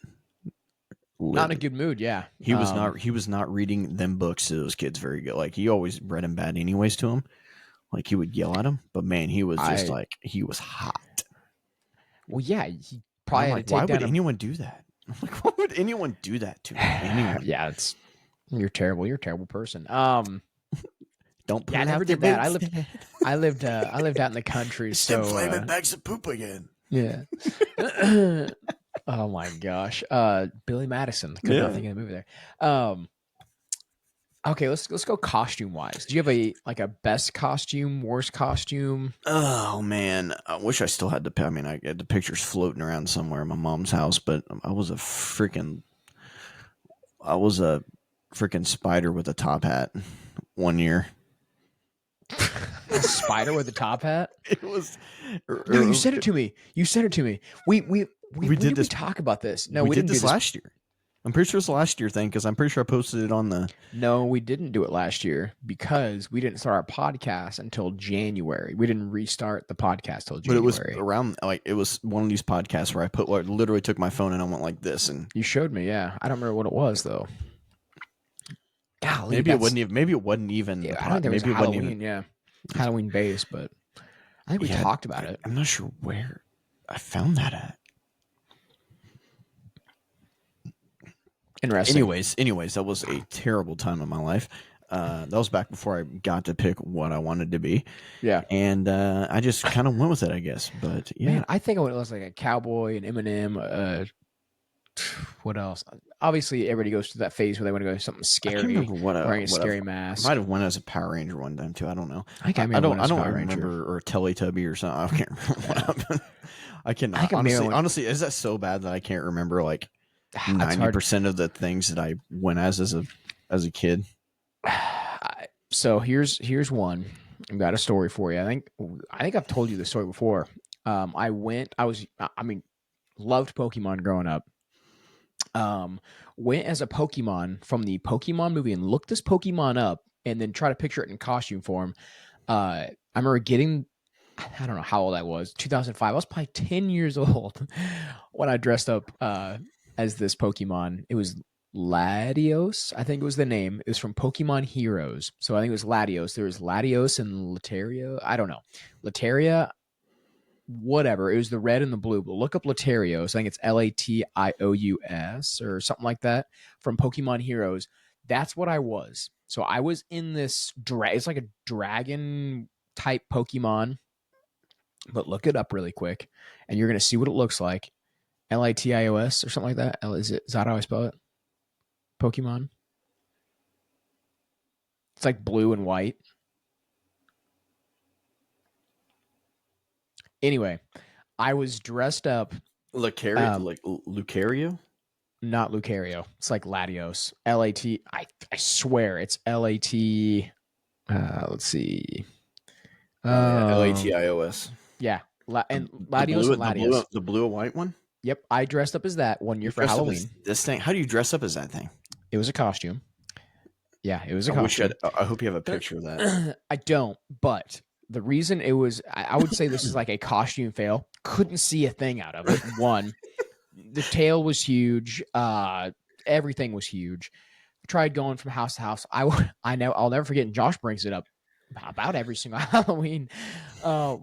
Not in a livid. good mood. Yeah, He was not reading them books to those kids very good. Like he always read them bad anyways to him. Like he would yell at him, but man, he was just like he was hot. Well, yeah, he And probably I'm had like, to why take would down anyone do that? I'm like, why would anyone do that to anyone? Yeah, you're terrible. You're a terrible person. Don't pull Yeah, I never out the did that. boots. I lived out in the country. It's them So flaming bags of poop again. yeah. Oh my gosh. Billy Madison. Could not think of the movie there. Okay, let's go costume wise. Do you have a best costume, worst costume? Oh man, I wish I still had the. I mean, I had the pictures floating around somewhere in my mom's house, but I was a freaking spider with a top hat one year. a spider with a top hat? It was. No, you sent it to me. You sent it to me. We When did did we this. talk about this? No, We we did didn't do this this. last year. I'm pretty sure it's the last year thing because I'm pretty sure I posted it on the. No, we didn't do it last year because we didn't start our podcast until January. We didn't restart the podcast till But it was January. around like it was one of these podcasts where I put like literally took my phone and I went like this, and You showed me, yeah. I don't remember what it was though. Golly, maybe it wasn't even. Maybe it wasn't even the yeah, I don't pod. think it was Maybe it wasn't Halloween, even. yeah. Halloween base, but I think we Yeah, talked about it. I'm not sure where I found that at. Interesting. Anyways, that was a terrible time of my life. That was back before I got to pick what I wanted to be, Yeah. and I just kind of went with it, I guess. But yeah, Man, I think it was like a cowboy, an Eminem, what else? Obviously, everybody goes through that phase where they want to go something I can't scary, remember wearing a what I've, scary I mask. might have went as a Power Ranger one time too. I don't know. I think I may I have don't. went I as a don't Power Ranger. remember or a Teletubby or something. I can't remember what happened. I I cannot. think I may have went. Honestly, is that so bad that I can't remember like It's hard. 90% of the things that I went as a kid? So here's one. I've got a story for you. I think I've told you the story before. I mean, loved Pokemon growing up. Went as a Pokemon from the Pokemon movie and looked this Pokemon up and then try to picture it in costume form. I remember getting, I don't know how old I was, 2005. I was probably 10 years old when I dressed up as this Pokemon. It was Latios, I think it was the name. It was from Pokemon Heroes. So I think it was Latios. There was Latios and Lataria. I don't know. Lataria, whatever. It was the red and the blue. But look up Latios. I think it's Latious or something like that from Pokemon Heroes. That's what I was. So I was in this it's like a dragon type Pokemon, but look it up really quick and you're gonna see what it looks like. Latios or something like that. Is that how I spell it? Pokemon. It's like blue and white. Anyway, I was dressed up. Lucario? Not Lucario. It's like Latios. Lat. I swear it's Lat. Let's see. Yeah, Latios. Yeah. And The Latios blue, and Latios. the blue and white one. Yep. I dressed up as that one year You for dressed up Halloween. as this thing. How do you dress up as that thing? It was a costume. Yeah, it was a costume. I hope you have a picture of that. I don't, but the reason it was, I would say this is like a costume fail. Couldn't see a thing out of it. One, the tail was huge. Everything was huge. Tried going from house to house. I know I'll never forget. And Josh brings it up about every single Halloween. I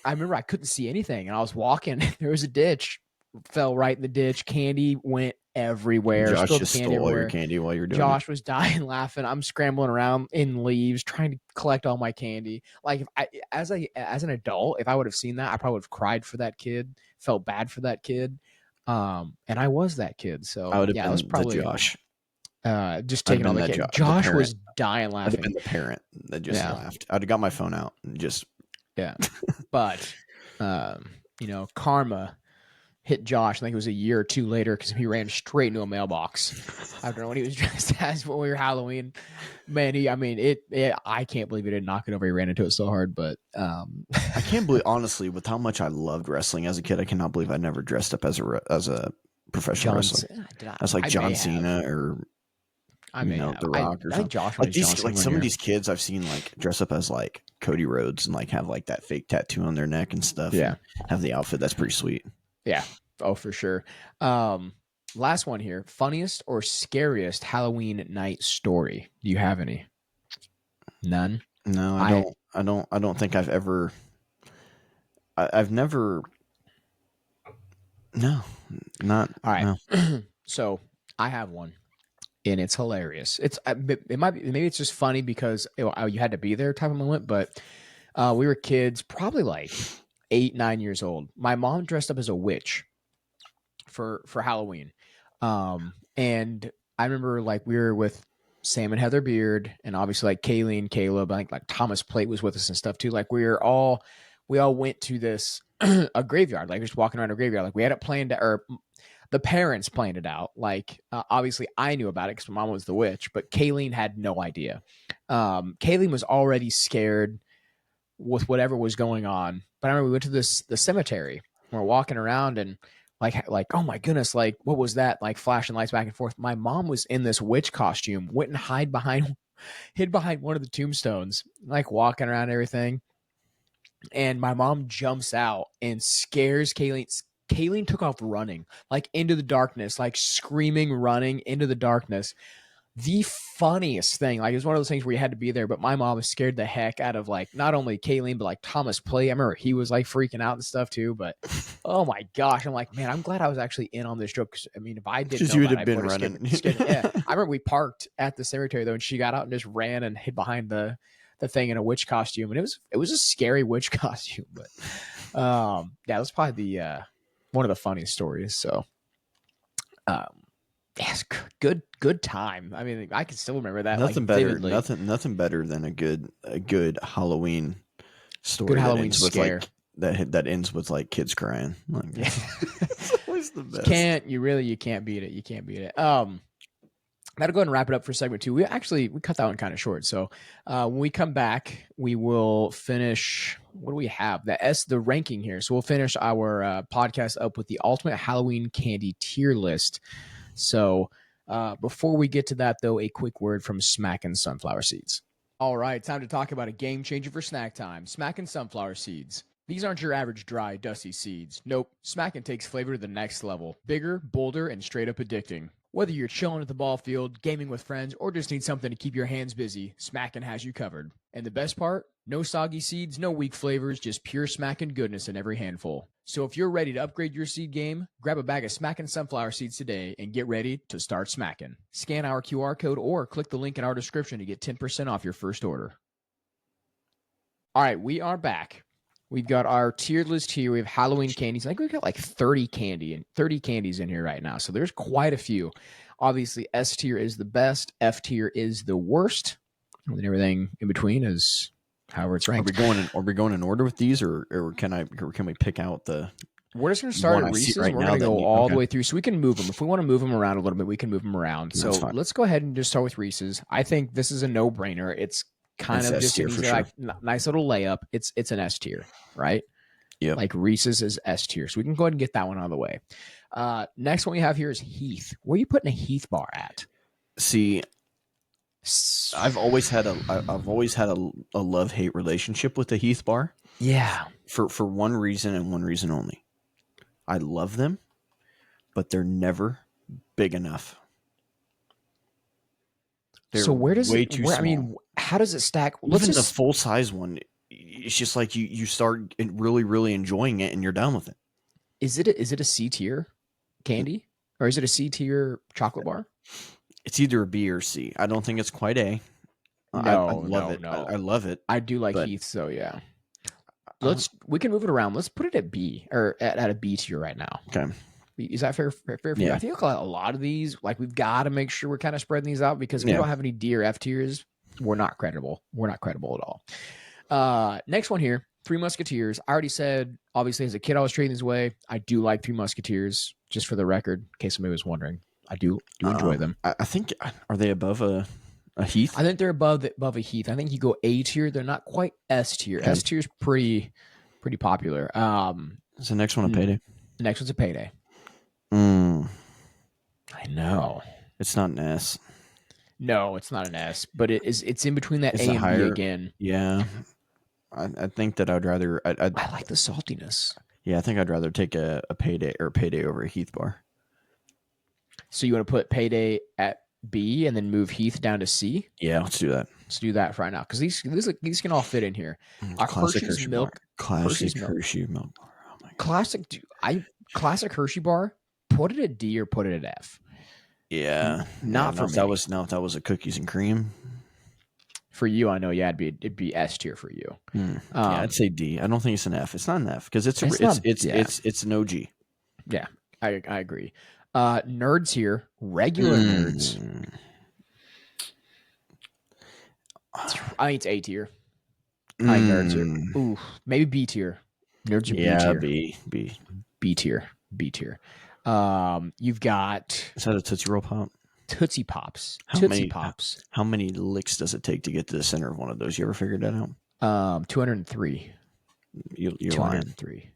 remember I couldn't see anything, and I was walking. There was a ditch. Fell right in the ditch. Candy went everywhere. Josh Spilled just candy stole all your everywhere. candy while you're doing Josh was dying laughing. I'm scrambling around in leaves trying to collect all my candy. Like if as an adult, if I would have seen that, I probably would have cried for that kid, felt bad for that kid. And I was that kid. So it. I would have yeah, been it was probably the Josh. just I'd taking all been the that kid. the Josh parent. was dying I'd have been laughing. the parent that just Yeah. laughed. I'd have got my phone out and just. Yeah. But karma hit Josh. I think it was a year or two later because he ran straight into a mailbox. I don't know what he was dressed as when we were Halloween. Man, I can't believe he didn't knock it over. He ran into it so hard, but I can't believe, honestly, with how much I loved wrestling as a kid, I cannot believe I never dressed up as a professional wrestler. As like John Cena or The Rock or I think something. Josh Like was these, John like Cena some here. of these kids I've seen like dress up as like Cody Rhodes and like have like that fake tattoo on their neck and stuff. Yeah, and have the outfit. That's pretty sweet. Yeah. Oh, for sure. Last one here. Funniest or scariest Halloween night story? Do you have any? None? No, I don't think I've ever. I've never. No, not. All right. No. So I have one, and it's hilarious. It might be, maybe it's just funny because you had to be there type of moment, but we were kids, probably like 8, 9 years old. My mom dressed up as a witch for Halloween. And I remember like we were with Sam and Heather Beard and obviously like Kaylee and Caleb. I think like Thomas Plate was with us and stuff too. Like we all went to this a graveyard, like just walking around a graveyard. Like we had it planned or the parents planned it out. Like obviously I knew about it because my mom was the witch, but Kayleen had no idea. Kayleen was already scared with whatever was going on. But I remember we went to the cemetery. And we're walking around and like oh my goodness, like what was that? Like flashing lights back and forth. My mom was in this witch costume, went and hid behind one of the tombstones, like walking around and everything. And my mom jumps out and scares Kayleen. Kayleen took off running, like into the darkness, like screaming, running into the darkness. The funniest thing, like, it was one of those things where you had to be there, but my mom was scared the heck out of, like, not only Kayleen, but like Thomas Play. I remember he was like freaking out and stuff too. But oh my gosh, I'm like, man, I'm glad I was actually in on this joke. Because I mean, if I didn't Because know you would about it, have I been would have running. scared. Yeah, I remember we parked at the cemetery though, and she got out and just ran and hid behind the thing in a witch costume, and it was a scary witch costume. But yeah, that's probably the one of the funniest stories. So um, yes, good time. I mean, I can still remember that like Nothing better, vividly. nothing better than a good Halloween Good story that Halloween ends with scare. like that ends with like kids crying. Like Yeah. it's always the You best. can't you can't beat it. You can't beat it. That'll go ahead and wrap it up for segment 2. We cut that one kind of short. So when we come back, we will finish. What do we have? The ranking here. So we'll finish our podcast up with the ultimate Halloween candy tier list. So before we get to that, though, a quick word from Smackin' Sunflower Seeds. All right, time to talk about a game changer for snack time. Smackin' Sunflower Seeds. These aren't your average dry, dusty seeds. Nope, Smackin' takes flavor to the next level. Bigger, bolder, and straight up addicting. Whether you're chilling at the ball field, gaming with friends, or just need something to keep your hands busy, Smackin' has you covered. And the best part? No soggy seeds, no weak flavors, just pure Smackin' goodness in every handful. So if you're ready to upgrade your seed game, grab a bag of Smackin' Sunflower Seeds today and get ready to start smacking. Scan our QR code or click the link in our description to get 10% off your first order. All right, we are back. We've got our tiered list here. We have Halloween candies. I think we've got like 30 candies in here right now. So there's quite a few. Obviously, S tier is the best. F tier is the worst. And then everything in between is however it's ranked. Are we going in order with these, or can we pick out the We're just going to start one at I see Reese's. right And we're now going to that go need, all the okay. way through. So we can move them. If we want to move them around a little bit, we can move them around. That's So fine. let's go ahead and just start with Reese's. I think this is a no-brainer. It's kind It's of S just tier an for easy, sure. like, nice little layup. It's an S tier, right? Yep. Like Reese's is S tier. So we can go ahead and get that one out of the way. Next one we have here is Heath. Where are you putting a Heath bar at? See, I've always had a love-hate relationship with the Heath bar Yeah. for one reason and one reason only. I love them, but they're never big enough. They're So where does way it? too Where I small. mean, how does it stack? Let's Even the just. full size one, it's just like you start really enjoying it and you're done with it. Is it a C tier candy or is it a C tier chocolate bar? It's either a B or C. I don't think it's quite A. I No, love no, it. no. I love it. I do like But Heath, so yeah. I, We can move it around. Let's put it at B or at a B tier right now. okay. Is that fair for you? Yeah. I think a lot of these, like, we've got to make sure we're kind of spreading these out because if we Yeah. don't have any D or F tiers, we're not credible. We're not credible at all. Next one here, Three Musketeers. I already said, obviously, as a kid, I was treating this way. I do like Three Musketeers, just for the record, in case somebody was wondering. I do enjoy them. I think, are they above a Heath? I think they're above a Heath. I think you go A tier. They're not quite S tier. Okay. S tier is pretty popular. Is the next one a Payday? The next one's a Payday. Mm, I know. it's not an S. No, it's not an S, but it's in between that Is A it and higher? B again. Yeah. I think that I'd rather. I like the saltiness. Yeah, I think I'd rather take a Payday over a Heath bar. So you want to put Payday at B and then move Heath down to C? Yeah, let's do that. Let's do that right now because these can all fit in here. Our Classic Hershey's Hershey milk, bar. Classic Hershey's milk. Hershey milk bar. Oh my god. Classic Hershey bar. Put it at D or put it at F. Yeah, Not for if me. If that was a cookies and cream. For you, I know. Yeah, it'd be S tier for you. Yeah, I'd say D. I don't think it's an F. It's not an F because it's an OG. Yeah, I agree. Nerds here, regular nerds. I think it's A tier. I think nerds are. Ooh, maybe B tier. Nerds are Yeah, B tier. B tier. You've got Is that a Tootsie Roll Pop? Tootsie Pops. How many licks does it take to get to the center of one of those? You ever figured that out? 203. You're lying. 203.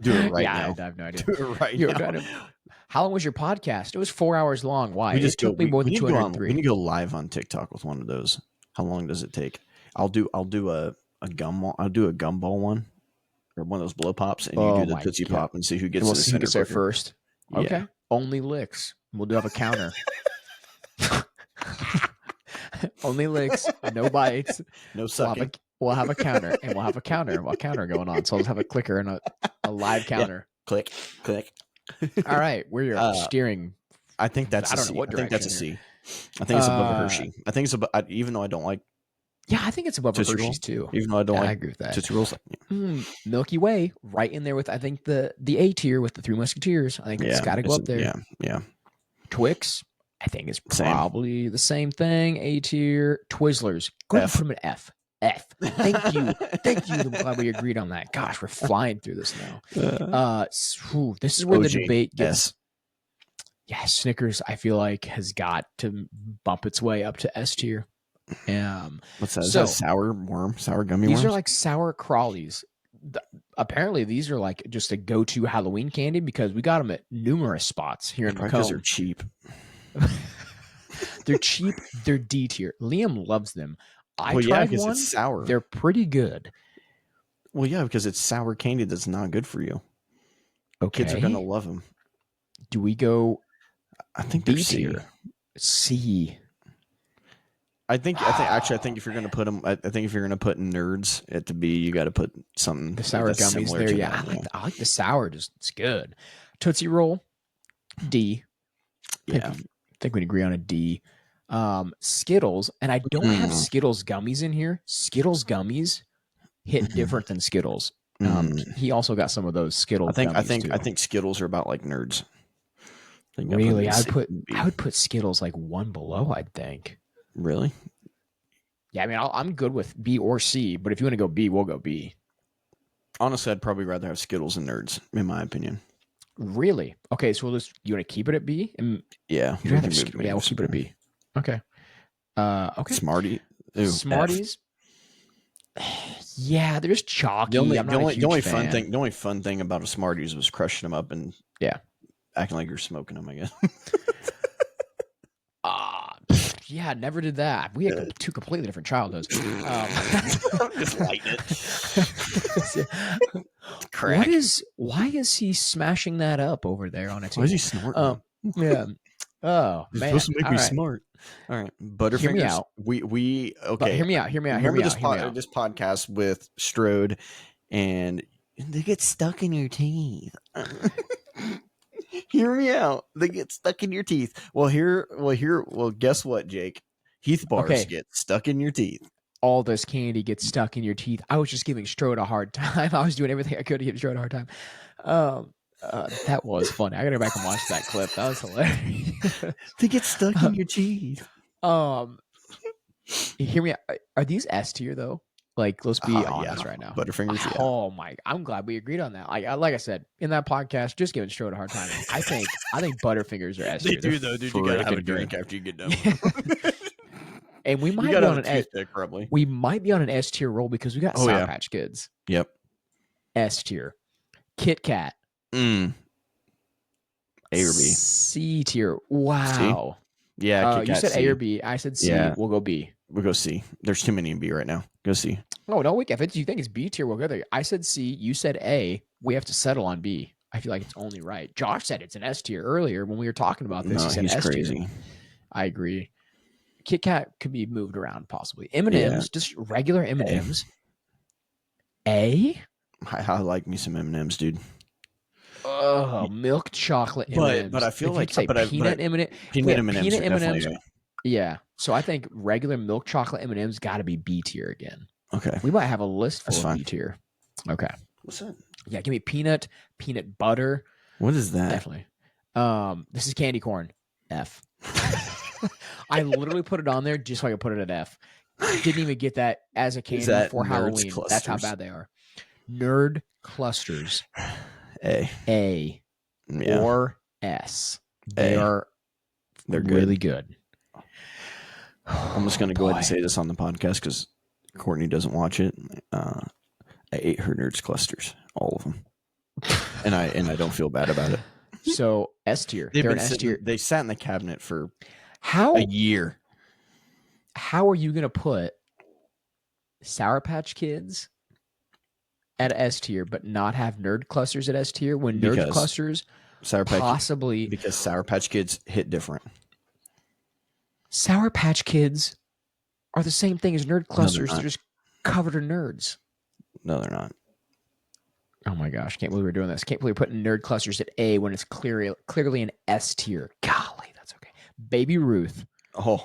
Do it right Yeah, now. I have no idea. Do it right You're now. trying to, how long was your podcast? It was 4 hours long. Why? We It just go. took me more We than need to go on. We 203. need to go live on TikTok with one of those. How long does it take? I'll do a gumball. I'll do a gumball one or one of those blow pops, and you do Oh the my Tootsie God. Pop and see who And gets we'll to the see who center gets there quicker. first. Yeah. Okay. Only licks. We'll do have a counter. Only licks, no bites. No sucking. We'll have a counter, and we'll have a counter going on. So let's have a clicker and a live counter. Yeah. Click, click. All right, we're steering. I think that's I a don't know C. what I think that's a direction C. I think it's above a Hershey. I think it's above. Even though I don't like Yeah, I think it's above a Tootsie Hershey's Roll, too. even though I don't I like agree with that. Tootsie Rolls. Milky Way, right in there with I think the A tier with the Three Musketeers. I think it's got to go up there. Yeah, yeah. Twix, I think is Same. probably the same thing. A tier. Twizzlers, go ahead and F. put them at F. F. Thank you. Thank you. I'm glad we agreed on that. Gosh, we're flying through this now. This is where OG, the debate gets. S. Yeah, Snickers, I feel like, has got to bump its way up to S tier. What's that? Is So- that sour worm? Sour gummy These worms? are like sour crawlies. Apparently, these are like just a go-to Halloween candy because we got them at numerous spots here in Probably because they're Macomb. cheap. They're cheap. They're D tier. Liam loves them. I Well, yeah, tried because one. it's sour. They're pretty good. Well, yeah, because it's sour candy that's not good for you. Okay. Kids are gonna love them. Do we go I think they're B C. tier? C. I think if you're gonna put them, I think if you're gonna put nerds at the B, you got to put something The sour that's gummies similar there. to Yeah, that, I like the sour. Just it's good. Tootsie Roll, D. Yeah. I think we agree on a D. Skittles, and I don't have Skittles gummies in here. Skittles gummies hit different than Skittles. He also got some of those Skittles. I think Skittles are about like nerds. Really, I would put Skittles like one below. I'd think. Really? Yeah, I mean, I'm good with B or C, but if you want to go B, we'll go B. Honestly, I'd probably rather have Skittles and nerds, in my opinion. Really? Okay, so you want to keep it at B? Yeah, we'll keep it at B. Okay. Okay. Smarties. Smarties. Yeah, they're just chalky. The only fun thing about a Smarties was crushing them up and acting like you're smoking them, I guess. Yeah, never did that. We had two completely different childhoods. Just lighting it. Crack. Why is he smashing that up over there on a table? Why is he snorting? Yeah. Oh, You're man. supposed to make me All right. smart. All right. Butterfingers. Hear me out. We okay. Hear me out. Remember this podcast with Strode and they get stuck in your teeth. Hear me out. They get stuck in your teeth. Well, guess what, Jake? Heath bars get stuck in your teeth. All this candy gets stuck in your teeth. I was just giving Strode a hard time. I was doing everything I could to give Strode a hard time. That was funny. I gotta go back and watch that clip. That was hilarious. They get stuck in your teeth. Hear me out. Are these S tier though? Like, let's be honest right now. Butterfingers. Yeah. Oh my! I'm glad we agreed on that. Like I said in that podcast, just giving Strode a hard time. I think Butterfingers are S tier. They do though, dude. You gotta have a drink after you get done. And we might be on an S. Probably. We might be on an S tier roll because we got Sour Patch Kids. Yep. S tier. Kit Kat. A or B. C tier. Wow. C? Yeah. You said C. A or B. I said C. Yeah. We'll go B. We'll go C. There's too many in B right now. Go C. Oh, no, if you think it's B tier, we'll go there. I said C. You said A. We have to settle on B. I feel like it's only right. Josh said it's an S tier earlier when we were talking about this. No, he said he's S tier. crazy. I agree. Kit Kat could be moved around possibly. M&M's, just regular M&M's. A? I like me some M&M's, dude. Oh, milk chocolate M&Ms. But I feel like peanut M&M. Peanut M&Ms. Yeah. So I think regular milk chocolate M&Ms got to be B tier again. Okay. We might have a list full That's of fine. B tier. Okay. What's that? Yeah, give me peanut butter. What is that? Definitely. This is candy corn. F. I literally put it on there just so I could put it at F. Didn't even get that as a candy for Halloween. Clusters? That's how bad they are. Nerd clusters. A. Yeah. Or S. They're good. really good. I'm just going to go ahead and say this on the podcast because Courtney doesn't watch it. I ate her Nerds clusters, all of them, and I don't feel bad about it. So S tier. They've They're been an S sitting. tier. They sat in the cabinet for a How year. how are you gonna put Sour Patch Kids at S tier, but not have Nerd Clusters at S tier when Nerd Because Clusters Sour Patch possibly because Sour Patch Kids hit different. Sour Patch Kids are the same thing as Nerd No, they're Clusters. They're not. just covered in nerds. No, they're not. Oh my gosh, can't believe we're doing this. Can't believe we're putting Nerd Clusters at A when it's clearly an S tier. Golly, that's okay. Baby Ruth, Oh,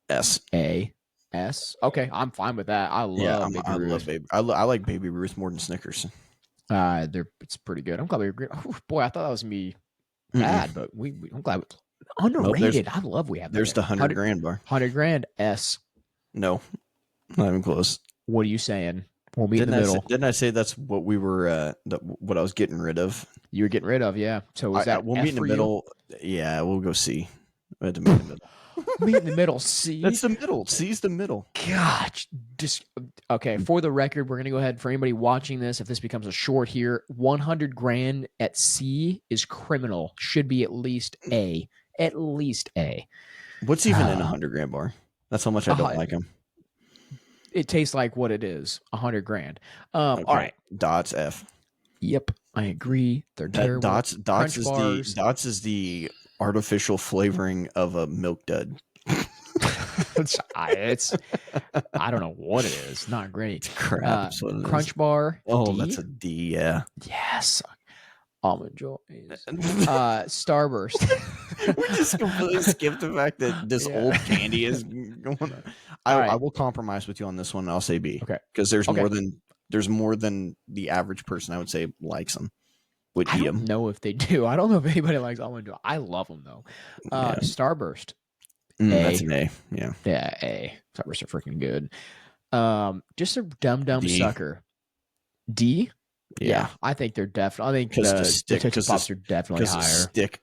S. A. S. Okay, I'm fine with that. I Yeah, love Baby I love Ruth. baby. I like Baby Ruth more than Snickers. It's pretty good. I'm glad we agree. Oh, boy, I thought that was gonna be Mm-mm. bad, but I'm glad. Well, Underrated. I love we have that there's there. the 100 grand bar. 100 grand S. No, not even close. What are you saying? We'll meet in the middle. Didn't I say that's what we were? What I was getting rid of. You were getting rid of, yeah. So is that We'll F meet in the for you? middle. Yeah, we'll go C. We have to meet in the middle. Meet in the middle. C. That's the middle. C's the middle. Gosh, just okay. For the record, we're gonna go ahead for anybody watching this. If this becomes a short here, 100 grand at C is criminal. Should be at least A. At least A. What's even in a 100 grand bar? That's how much I don't like them. It tastes like what it is. 100 grand. Okay. All right. Dots F. Yep, I agree. They're terrible. Dots Crunch is bars. Dots is the artificial flavoring of a milk dud. it's I don't know what it is. Not great. Crap. That's what it Crunch is. bar. Oh, D? that's a D. Yeah. Yes. Almond joys. Starburst. We just completely skipped the fact that this old candy is going on. I will compromise with you on this one. I'll say B. Okay. Because there's more than the average person I would say likes them. Would I eat don't them. know if they do. I don't know if anybody likes almond joy. I love them though. Starburst. That's an A. Yeah. Yeah, A. Starbursts are freaking good. Just a dumb D. sucker. D. Yeah, I think they're definitely. I think the Tootsie Pops are definitely higher. Because the stick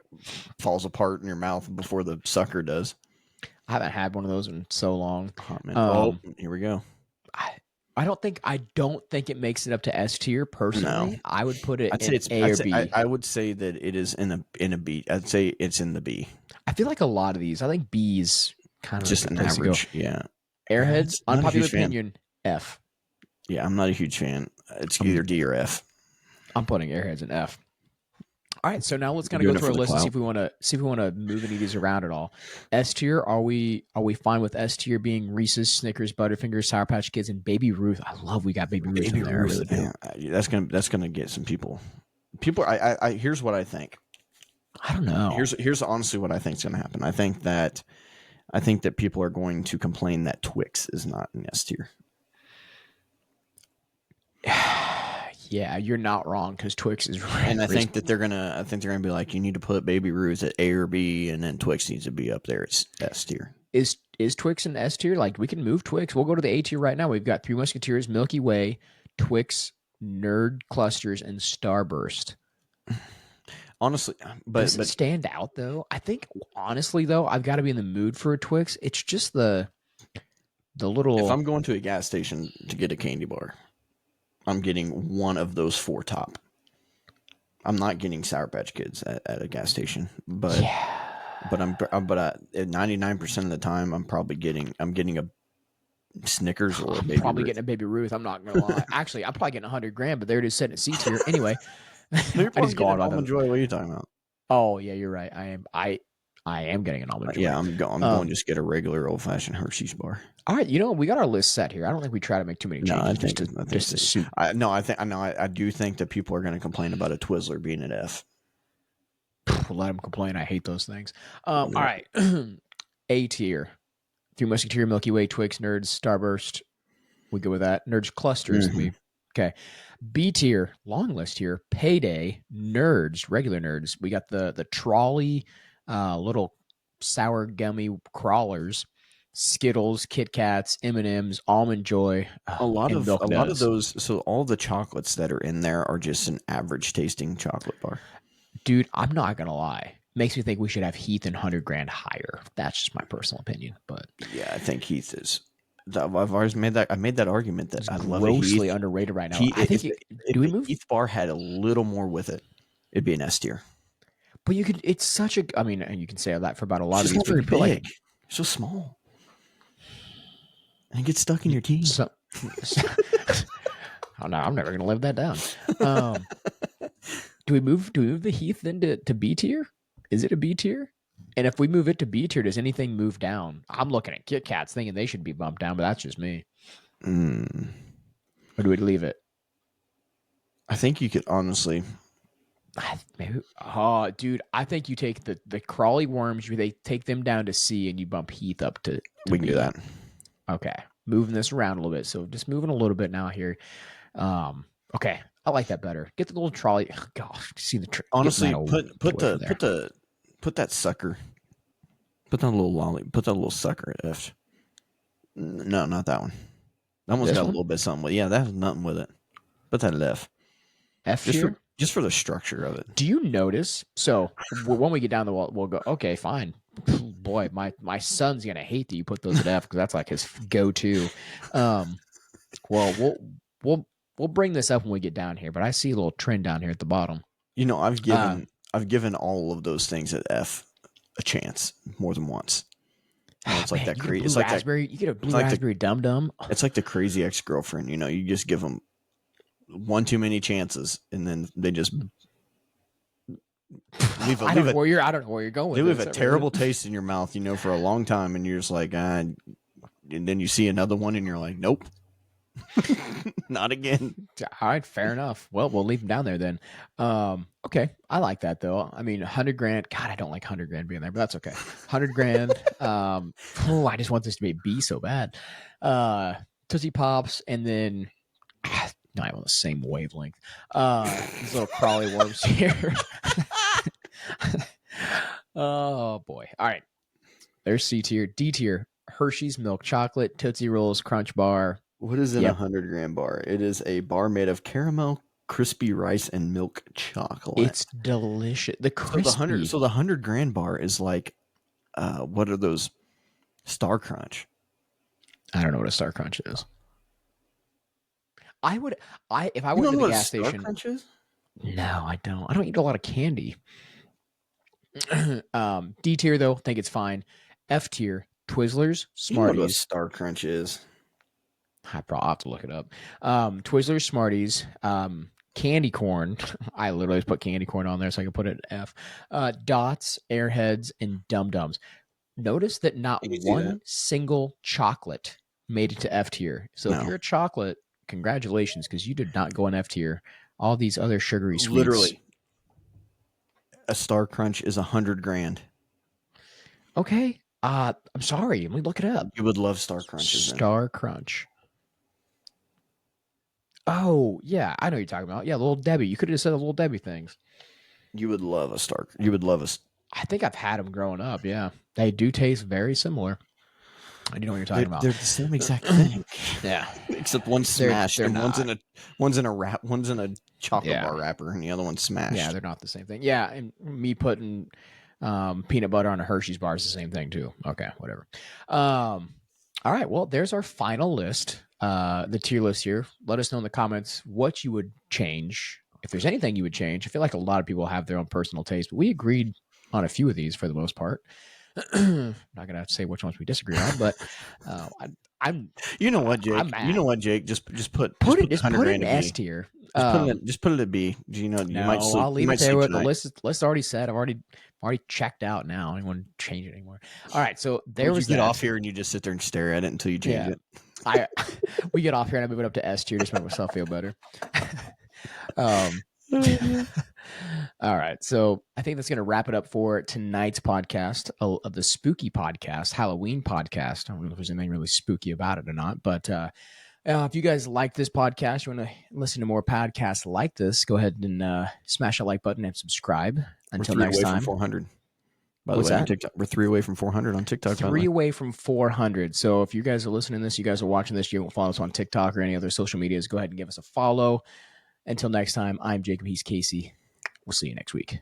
falls apart in your mouth before the sucker does. I haven't had one of those in so long. Oh, man. Here we go. I don't think it makes it up to S tier personally. No. I would put it I'd say it's A or B. I would say that it is in a B. I'd say it's in the B. I feel like a lot of these. I think B's kind of just an average. Yeah. Airheads, unpopular opinion, F. Yeah, I'm not a huge fan. It's either D or F. I'm putting Airheads in F. All right, so now let's kind of go through our list and see if we want to move any of these around at all. S tier, are we fine with S tier being Reese's, Snickers, Butterfingers, Sour Patch Kids, and Baby Ruth? I love we got Baby Ruth in there. Ruth, really that's gonna get some people. I here's what I think. I don't know. Here's honestly what I think is gonna happen. I think that people are going to complain that Twix is not in S tier. Yeah, you're not wrong because Twix is right. And I think they're gonna be like, you need to put Baby Ruth at A or B, and then Twix needs to be up there. It's S tier. Is Twix in S tier? Like we can move Twix. We'll go to the A tier right now. We've got Three Musketeers, Milky Way, Twix, Nerd Clusters, and Starburst. Honestly, does it stand out though? I think honestly though, I've got to be in the mood for a Twix. It's just the little. If I'm going to a gas station to get a candy bar, I'm getting one of those four top. I'm not getting Sour Patch Kids at a gas station, but at 99% of the time, I'm getting a Snickers or a Baby probably Ruth. Getting a Baby Ruth. I'm not gonna lie. Actually, I'm probably getting 100 grand, but there it is sitting at C tier anyway. I just got Almond Joy. What are you talking about? Oh yeah, you're right. I am getting an Almond Joy. Yeah, I'm going to just get a regular old fashioned Hershey's bar. All right, we got our list set here. I don't think we try to make too many changes. I do think that people are going to complain about a Twizzler being at F. Let them complain. I hate those things. All right, A tier. Three Musketeer, Milky Way, Twix, Nerds, Starburst. We go with that. Nerds Clusters. Okay. B tier, long list here. Payday, Nerds, regular Nerds. We got the trolley, little sour gummy crawlers, Skittles, Kit Kats, M&Ms, Almond Joy. A lot of those. So all the chocolates that are in there are just an average tasting chocolate bar. Dude, I'm not gonna lie. Makes me think we should have Heath and 100 grand higher. That's just my personal opinion, but yeah, I think Heath is I've always made that. I made that argument that It's I love a grossly Heath. underrated right now. He I think if do we the move? Heath bar had a little more with it, it'd be an S tier. But you could. It's such a. I mean, and you can say that for about a It's lot of just these. not But you very could put like a big. It's so small and it gets stuck in your teeth. so, oh no, I'm never gonna live that down. Um, do we move? Do we move the Heath then to B tier? Is it a B tier? And if we move it to B tier, does anything move down? I'm looking at Kit Kats thinking they should be bumped down, but that's just me. Mm. Or do we leave it? I think you could honestly. Maybe. Oh, dude, I think you take the crawly worms. They take them down to C, and you bump Heath up to We can do B. that. Okay, moving this around a little bit. So just moving a little bit now here. Okay, I like that better. Get the little trolley. Gosh, see the get Honestly, that put away from there. put that sucker. Put that little lolly. Put that little sucker at F. No, not that one. That one's This got a one, little bit something with. Yeah, that has nothing with it. Put that at F. F tier. Just for the structure of it. Do you notice? So when we get down the wall, we'll go. Okay, fine. Boy, my son's gonna hate that you put those at F because that's like his go-to. Um, well, we'll bring this up when we get down here, but I see a little trend down here at the bottom. You know, Uh, I've given all of those things at F a chance more than once. You know, it's like man, that you get a crazy. blue raspberry. You get a blue Like raspberry dum dum. it's like the crazy ex girlfriend. You know, you just give them one too many chances, and then they just I don't know where you're. I don't know where you're going with leave this. a terrible taste in your mouth. You know, for a long time, and you're just like, and then you see another one, and you're like, nope, not again. All right, fair enough. Well, we'll leave them down there then. Okay, I like that though. I mean, 100 grand. God, I don't like 100 grand being there, but that's okay. 100 grand. I just want this to be a B so bad. Tootsie Pops, and then not on the same wavelength. These little crawly worms here. Oh boy. All right. There's C tier. D tier. Hershey's milk chocolate, Tootsie Rolls, Crunch Bar. What is in a Yep. 100 gram bar? It is a bar made of caramel, crispy rice, and milk chocolate. It's delicious. The crispy. So the 100 grand bar is like, what are those? Star Crunch. I don't know what a Star Crunch is. I would, if I You went don't to know the what a gas Star station. Crunch is? No, I don't. I don't eat a lot of candy. D tier though, think it's fine. F tier, Twizzlers, You know what a Smarties. Star Crunch is? I'll have to look it up. Twizzlers, Smarties, candy corn. I literally just put candy corn on there so I can put it in F. Dots, Airheads, and Dum Dums. Notice that not You can see one that. single chocolate made it to F tier. So if No. you're a chocolate, congratulations, because you did not go in F tier. All these other sugary sweets. Literally, a Star Crunch is 100 grand. Okay. I'm sorry. Let me look it up. You would love Star Crunches. Star Crunch. Oh, yeah. I know what you're talking about. Yeah, Little Debbie. You could have just said the Little Debbie things. You would love a Star. You would love a. I think I've had them growing up. Yeah. They do taste very similar. I do know what you're talking about. They're the same exact thing. Yeah. Except one's They're smashed and not. one's in a chocolate Yeah. bar wrapper and the other one's smashed. Yeah, they're not the same thing. Yeah, and me putting peanut butter on a Hershey's bar is the same thing too. Okay, whatever. All right, well, there's our final list. The tier list here. Let us know in the comments what you would change. If there's anything you would change. I feel like a lot of people have their own personal taste, but we agreed on a few of these for the most part. I'm not gonna have to say which ones we disagree on, but I'm. You know what, Jake? I'm mad. You know what, Jake? Just put Put it 100 in grand S to B. tier. Just put it at B. You know, you No, might sleep. I'll leave you it might there. sleep With the tonight. list already set. I've already checked out now. I don't want to change it anymore. All right, so there Would was you get that. off here and you just sit there and stare at it until you change Yeah. it. We get off here and I move it up to S tier just to make myself feel better. All right, so I think that's going to wrap it up for tonight's podcast of the spooky podcast, Halloween podcast. I don't know if there's anything really spooky about it or not, but if you guys like this podcast, you want to listen to more podcasts like this, go ahead and smash that like button and subscribe. Until We're 3 next away time. from 400. By What's the way, on that? TikTok, we're 3 away from 400 on TikTok. 3 away from 400. So if you guys are listening to this, you guys are watching this, you don't follow us on TikTok or any other social medias, go ahead and give us a follow. Until next time, I'm Jacob. He's Casey. We'll see you next week.